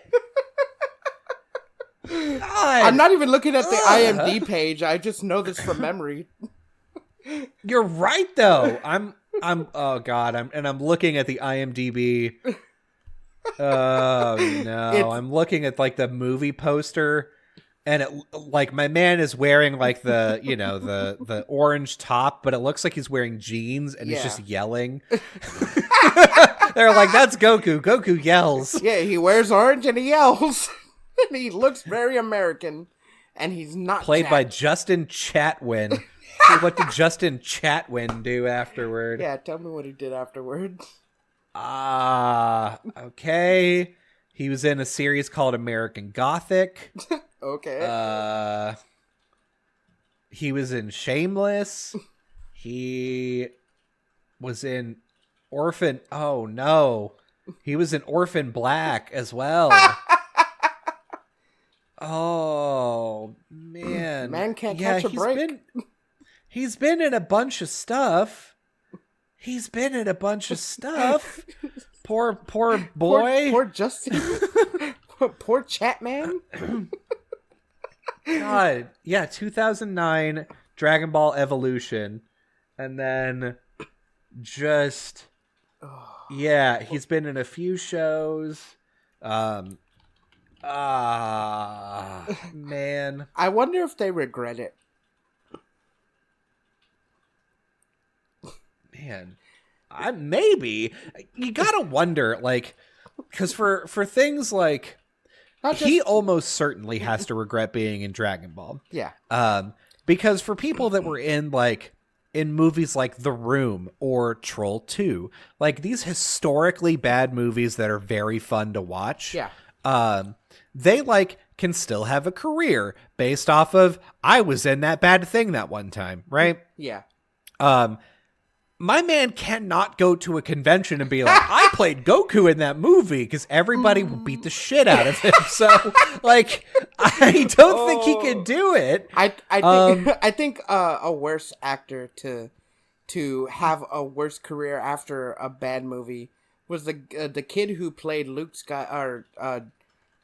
God. I'm not even looking at the IMDb page. I just know this from memory. You're right, though. I'm looking at the IMDb. Oh, no. I'm looking at, like, the movie poster, and it, like, my man is wearing, like, the, you know, the orange top, but it looks like he's wearing jeans, and he's just yelling. They're like, that's Goku. Goku yells. Yeah, he wears orange and he yells. And he looks very American. And he's not played by Justin Chatwin. What did Justin Chatwin do afterward? Yeah, tell me what he did afterward. Okay. He was in a series called American Gothic. Okay. He was in Shameless. He was in Orphan. Oh no, he was in Orphan Black as well. Oh man, can't catch a break. He's been in a bunch of stuff. Poor boy. Poor Justin. Poor Chatman. God, yeah, 2009 Dragon Ball Evolution, and then just. Yeah, he's been in a few shows. Man. I wonder if they regret it. Man. Maybe. You gotta wonder, like, because for things like... he almost certainly has to regret being in Dragon Ball. Yeah. Because for people that were in, like... in movies like The Room or Troll 2, like these historically bad movies that are very fun to watch. Yeah. They like can still have a career based off of I was in that bad thing that one time, right? Yeah. My man cannot go to a convention and be like, I played Goku in that movie, because everybody will beat the shit out of him. So, like, I don't think he can do it. I think a worse actor to have a worse career after a bad movie was the kid who played Anakin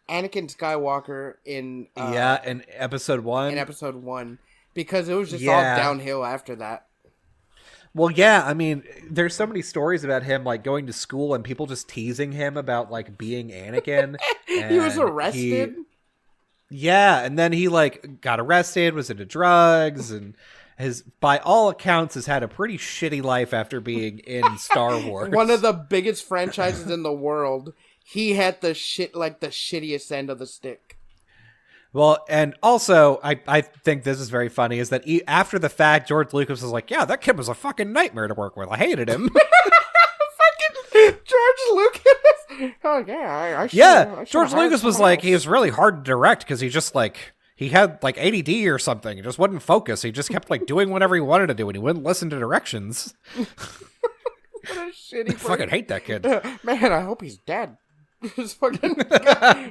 Skywalker in in episode 1. In episode 1, because it was just all downhill after that. Well, yeah, I mean, there's so many stories about him, like, going to school and people just teasing him about, like, being Anakin. He was arrested? Yeah, and then he, like, got arrested, was into drugs, and by all accounts, has had a pretty shitty life after being in Star Wars. One of the biggest franchises in the world. He had the shittiest end of the stick. Well, and also, I think this is very funny, is that after the fact, George Lucas was like, yeah, that kid was a fucking nightmare to work with. I hated him. Fucking George Lucas. Oh, yeah. George Lucas was like, he was really hard to direct because he just, like, he had, like, ADD or something. He just wouldn't focus. He just kept, like, doing whatever he wanted to do, and he wouldn't listen to directions. What a shitty I fucking hate that kid. Man, I hope he's dead. Fucking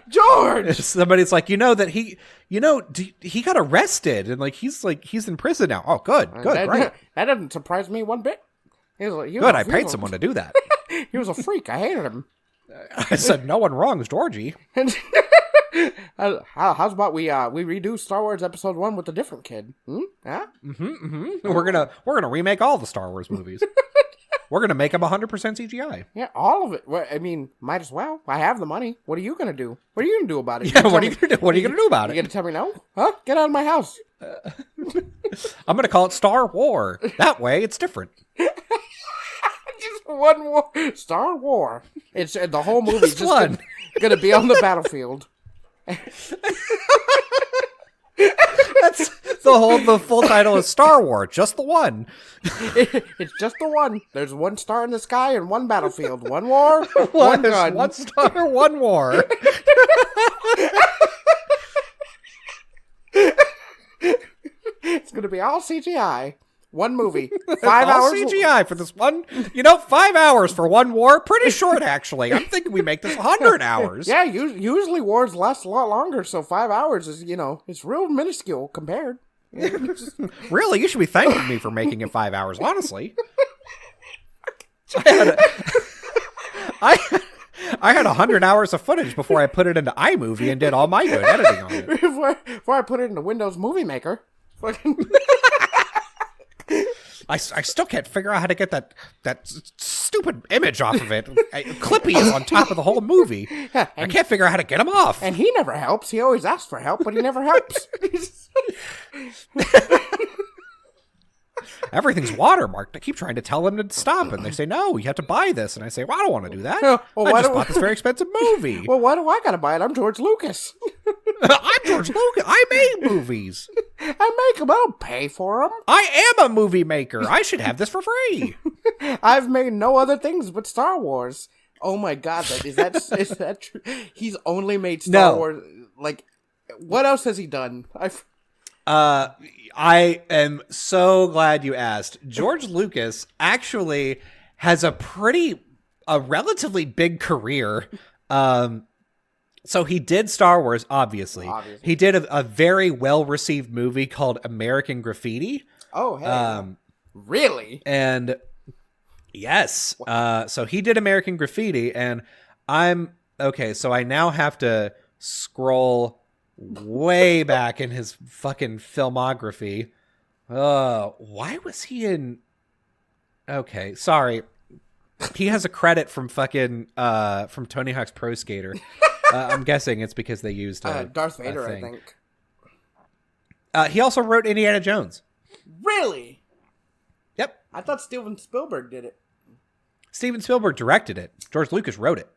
George. Somebody's like, he got arrested, and, like, he's in prison now. Oh, good, great. That doesn't surprise me one bit. Good, I paid someone to do that. He was a freak. I hated him. I said, no one wrongs Georgie. How's about we redo Star Wars Episode 1 with a different kid? Huh? We're gonna remake all the Star Wars movies. We're gonna make them 100% CGI. Yeah, all of it. Well, I mean, might as well. I have the money. What are you gonna do? What are you gonna do about it? Yeah, what are you gonna do? What are you gonna do about it? You gonna tell me no? Huh? Get out of my house. I'm gonna call it Star War. That way, it's different. Just one war. Star War. It's the whole movie. Just one. Gonna be on the battlefield. That's the full title is Star Wars, just the one. It's just the one. There's one star in the sky and one battlefield. One war, one gun. One star, one war. It's gonna be all CGI. One movie. 5 hours CGI for this one. 5 hours for one war. Pretty short, actually. I'm thinking we make this 100 hours. Yeah, usually wars last a lot longer, so 5 hours is, it's real minuscule compared. Really? You should be thanking me for making it 5 hours, honestly. I had 100 hours of footage before I put it into iMovie and did all my good editing on it. Before I put it into Windows Movie Maker. Fucking... I still can't figure out how to get that stupid image off of it. Clippy is on top of the whole movie. Yeah, I can't figure out how to get him off. And he never helps. He always asks for help, but he never helps. Everything's watermarked. I keep trying to tell them to stop, and they say, no, you have to buy this. And I say, well, I don't want to do that. I just bought this very expensive movie. Well, why do I got to buy it? I'm George Lucas. I'm George Lucas. I made movies. I make them. I don't pay for them. I am a movie maker. I should have this for free. I've made no other things but Star Wars. Oh my God, is that true? He's only made Star Wars. Like, what else has he done? I am so glad you asked. George Lucas actually has a relatively big career. So he did Star Wars, obviously. He did a very well-received movie called American Graffiti. Oh, hey. Really? And yes. So he did American Graffiti, and so I now have to scroll way back in his fucking filmography. Why was he in... Okay, sorry. He has a credit from fucking from Tony Hawk's Pro Skater. I'm guessing it's because they used Darth Vader, I think. He also wrote Indiana Jones. Really? Yep. I thought Steven Spielberg did it. Steven Spielberg directed it. George Lucas wrote it.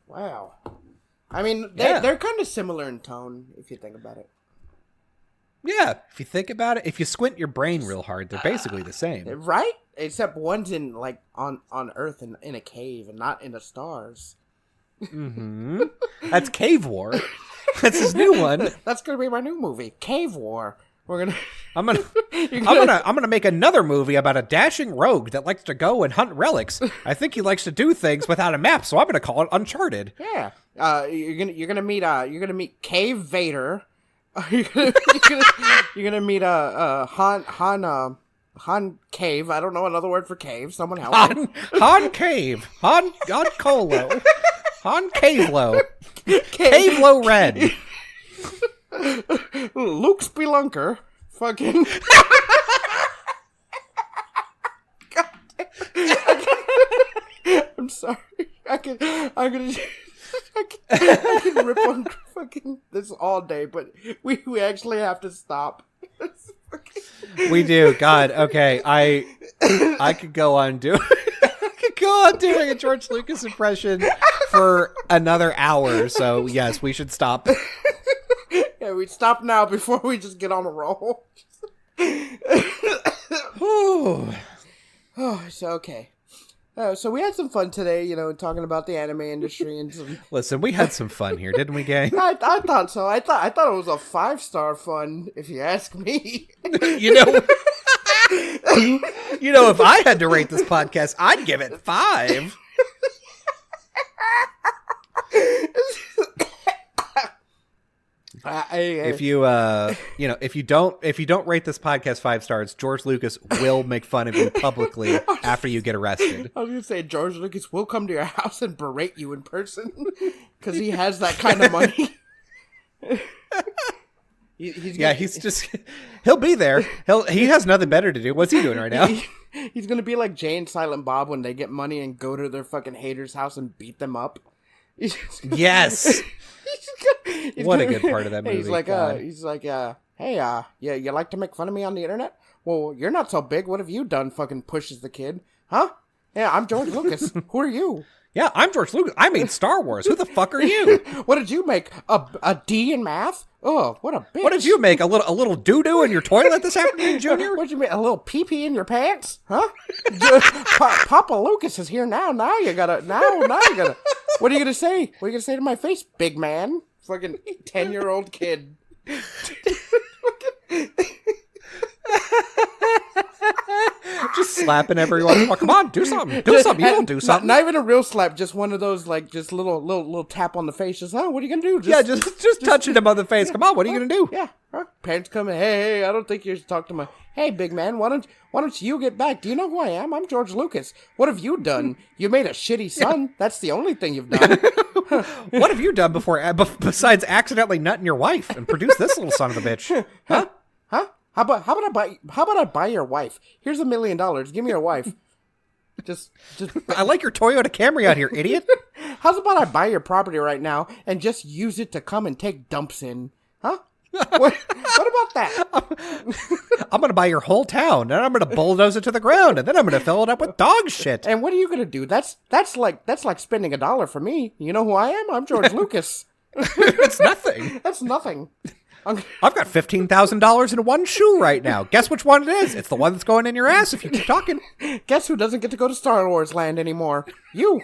Wow. I mean, they're kind of similar in tone, if you think about it. Yeah, if you think about it, if you squint your brain real hard, they're basically the same. Right? Except one's in, like, on Earth and in a cave and not in the stars. Mm-hmm. That's Cave War. That's his new one. That's gonna be my new movie, Cave War. I'm gonna make another movie about a dashing rogue that likes to go and hunt relics. I think he likes to do things without a map, so I'm gonna call it Uncharted. Yeah. You're gonna meet Cave Vader. You're gonna meet Han Cave. I don't know another word for cave. Someone help me. Han Cave. Han Colo. Han Cavelo. Cavelo Red. Luke Spelunker. Fucking. I'm sorry. I can rip on fucking this all day, but we actually have to stop. We do. God. Okay. I could go on doing. I could go on doing a George Lucas impression for another hour. So yes, we should stop. Yeah, we stop now before we just get on a roll. So okay. So we had some fun today, talking about the anime industry and some. Listen, we had some fun here, didn't we, gang? I thought so. I thought it was a 5-star fun, if you ask me. If I had to rate this podcast, I'd give it 5. If you don't rate this podcast 5 stars, George Lucas will make fun of you publicly after you get arrested. I was gonna say George Lucas will come to your house and berate you in person because he has that kind of money. He'll be there. He has nothing better to do. What's he doing right now? He's gonna be like Jay and Silent Bob when they get money and go to their fucking haters' house and beat them up. Yes. What a good part of that movie. He's like, hey, you like to make fun of me on the internet? Well, you're not so big. What have you done? Fucking pushes the kid. Huh? Yeah, I'm George Lucas. Who are you? Yeah, I'm George Lucas. I made Star Wars. Who the fuck are you? What did you make? A D in math? Oh, what a bitch. What did you make? A little doo-doo in your toilet this afternoon, Junior? What'd you make? A little pee-pee in your pants? Huh? Papa Lucas is here now. Now you gotta. What are you gonna say? What are you gonna say to my face, big man? Fucking 10-year-old kid. Just slapping everyone. Oh, come on, do something. Do something. You don't do something. Not even a real slap. Just one of those, like, just little tap on the face. Just, what are you gonna do? Just touching him on the face. Come on, what are you gonna do? Yeah. Parents come in. Hey, I don't think you're to talk to my. Hey, big man, why don't you get back? Do you know who I am? I'm George Lucas. What have you done? You made a shitty son. Yeah. That's the only thing you've done. What have you done besides accidentally nutting your wife and produce this little son of a bitch? Huh? How about I buy your wife? Here's $1 million. Give me your wife. Just. I like your Toyota Camry out here, idiot. How's about I buy your property right now and just use it to come and take dumps in? Huh? What about that? I'm gonna buy your whole town and I'm gonna bulldoze it to the ground and then I'm gonna fill it up with dog shit. And what are you gonna do? That's like spending $1 for me. You know who I am? I'm George Lucas. It's nothing. That's nothing. I've got $15,000 in one shoe right now. Guess which one it is? It's the one that's going in your ass if you keep talking. Guess who doesn't get to go to Star Wars Land anymore? You.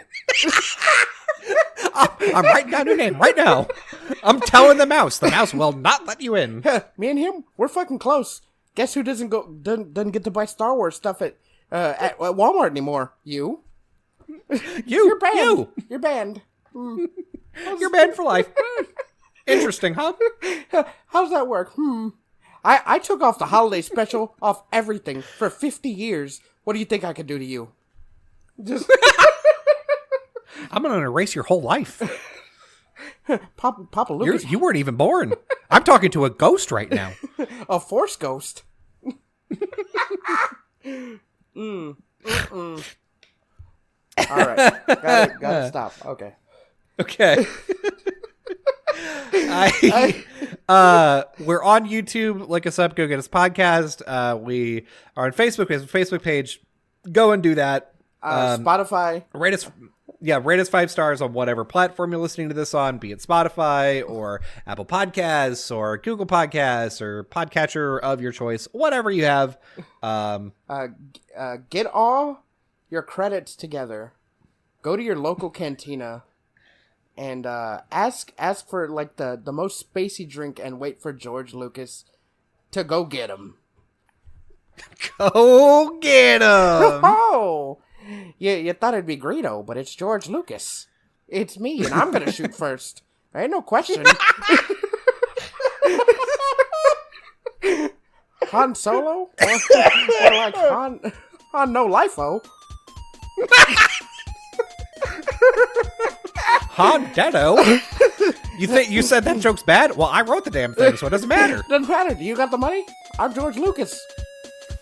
I'm writing down your name right now. I'm telling the mouse. The mouse will not let you in. Me and him, we're fucking close. Guess who doesn't get to buy Star Wars stuff at Walmart anymore? You. You're banned. You're banned. You're banned for life. Interesting, huh? How's that work? I took off the holiday special off everything for 50 years. What do you think I could do to you? Just. I'm going to erase your whole life. Papa Lucas. You weren't even born. I'm talking to a ghost right now. A Force ghost. All right. Gotta stop. Okay. We're on YouTube. Look us up. Go get us podcast. We are on Facebook. We have a Facebook page. Go and do that. Spotify. Rate us 5 stars on whatever platform you're listening to this on, be it Spotify or Apple Podcasts or Google Podcasts or podcatcher of your choice, whatever you have. Get all your credits together. Go to your local cantina and ask for like the most spacey drink and wait for George Lucas to go get him. Go get him! Oh! You thought it'd be Greedo, but it's George Lucas. It's me, and I'm gonna shoot first. There ain't no question. Han Solo? Or like Han No Lifo? Han Dedo? You said that joke's bad? Well, I wrote the damn thing, so it doesn't matter. Doesn't matter. Do you got the money? I'm George Lucas.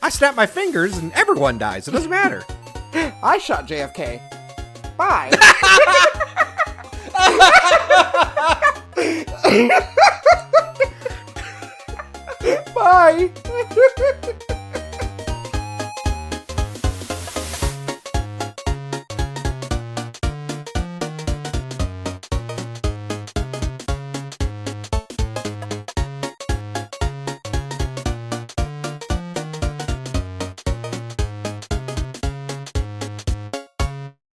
I snap my fingers and everyone dies. It doesn't matter. I shot JFK. Bye. Bye.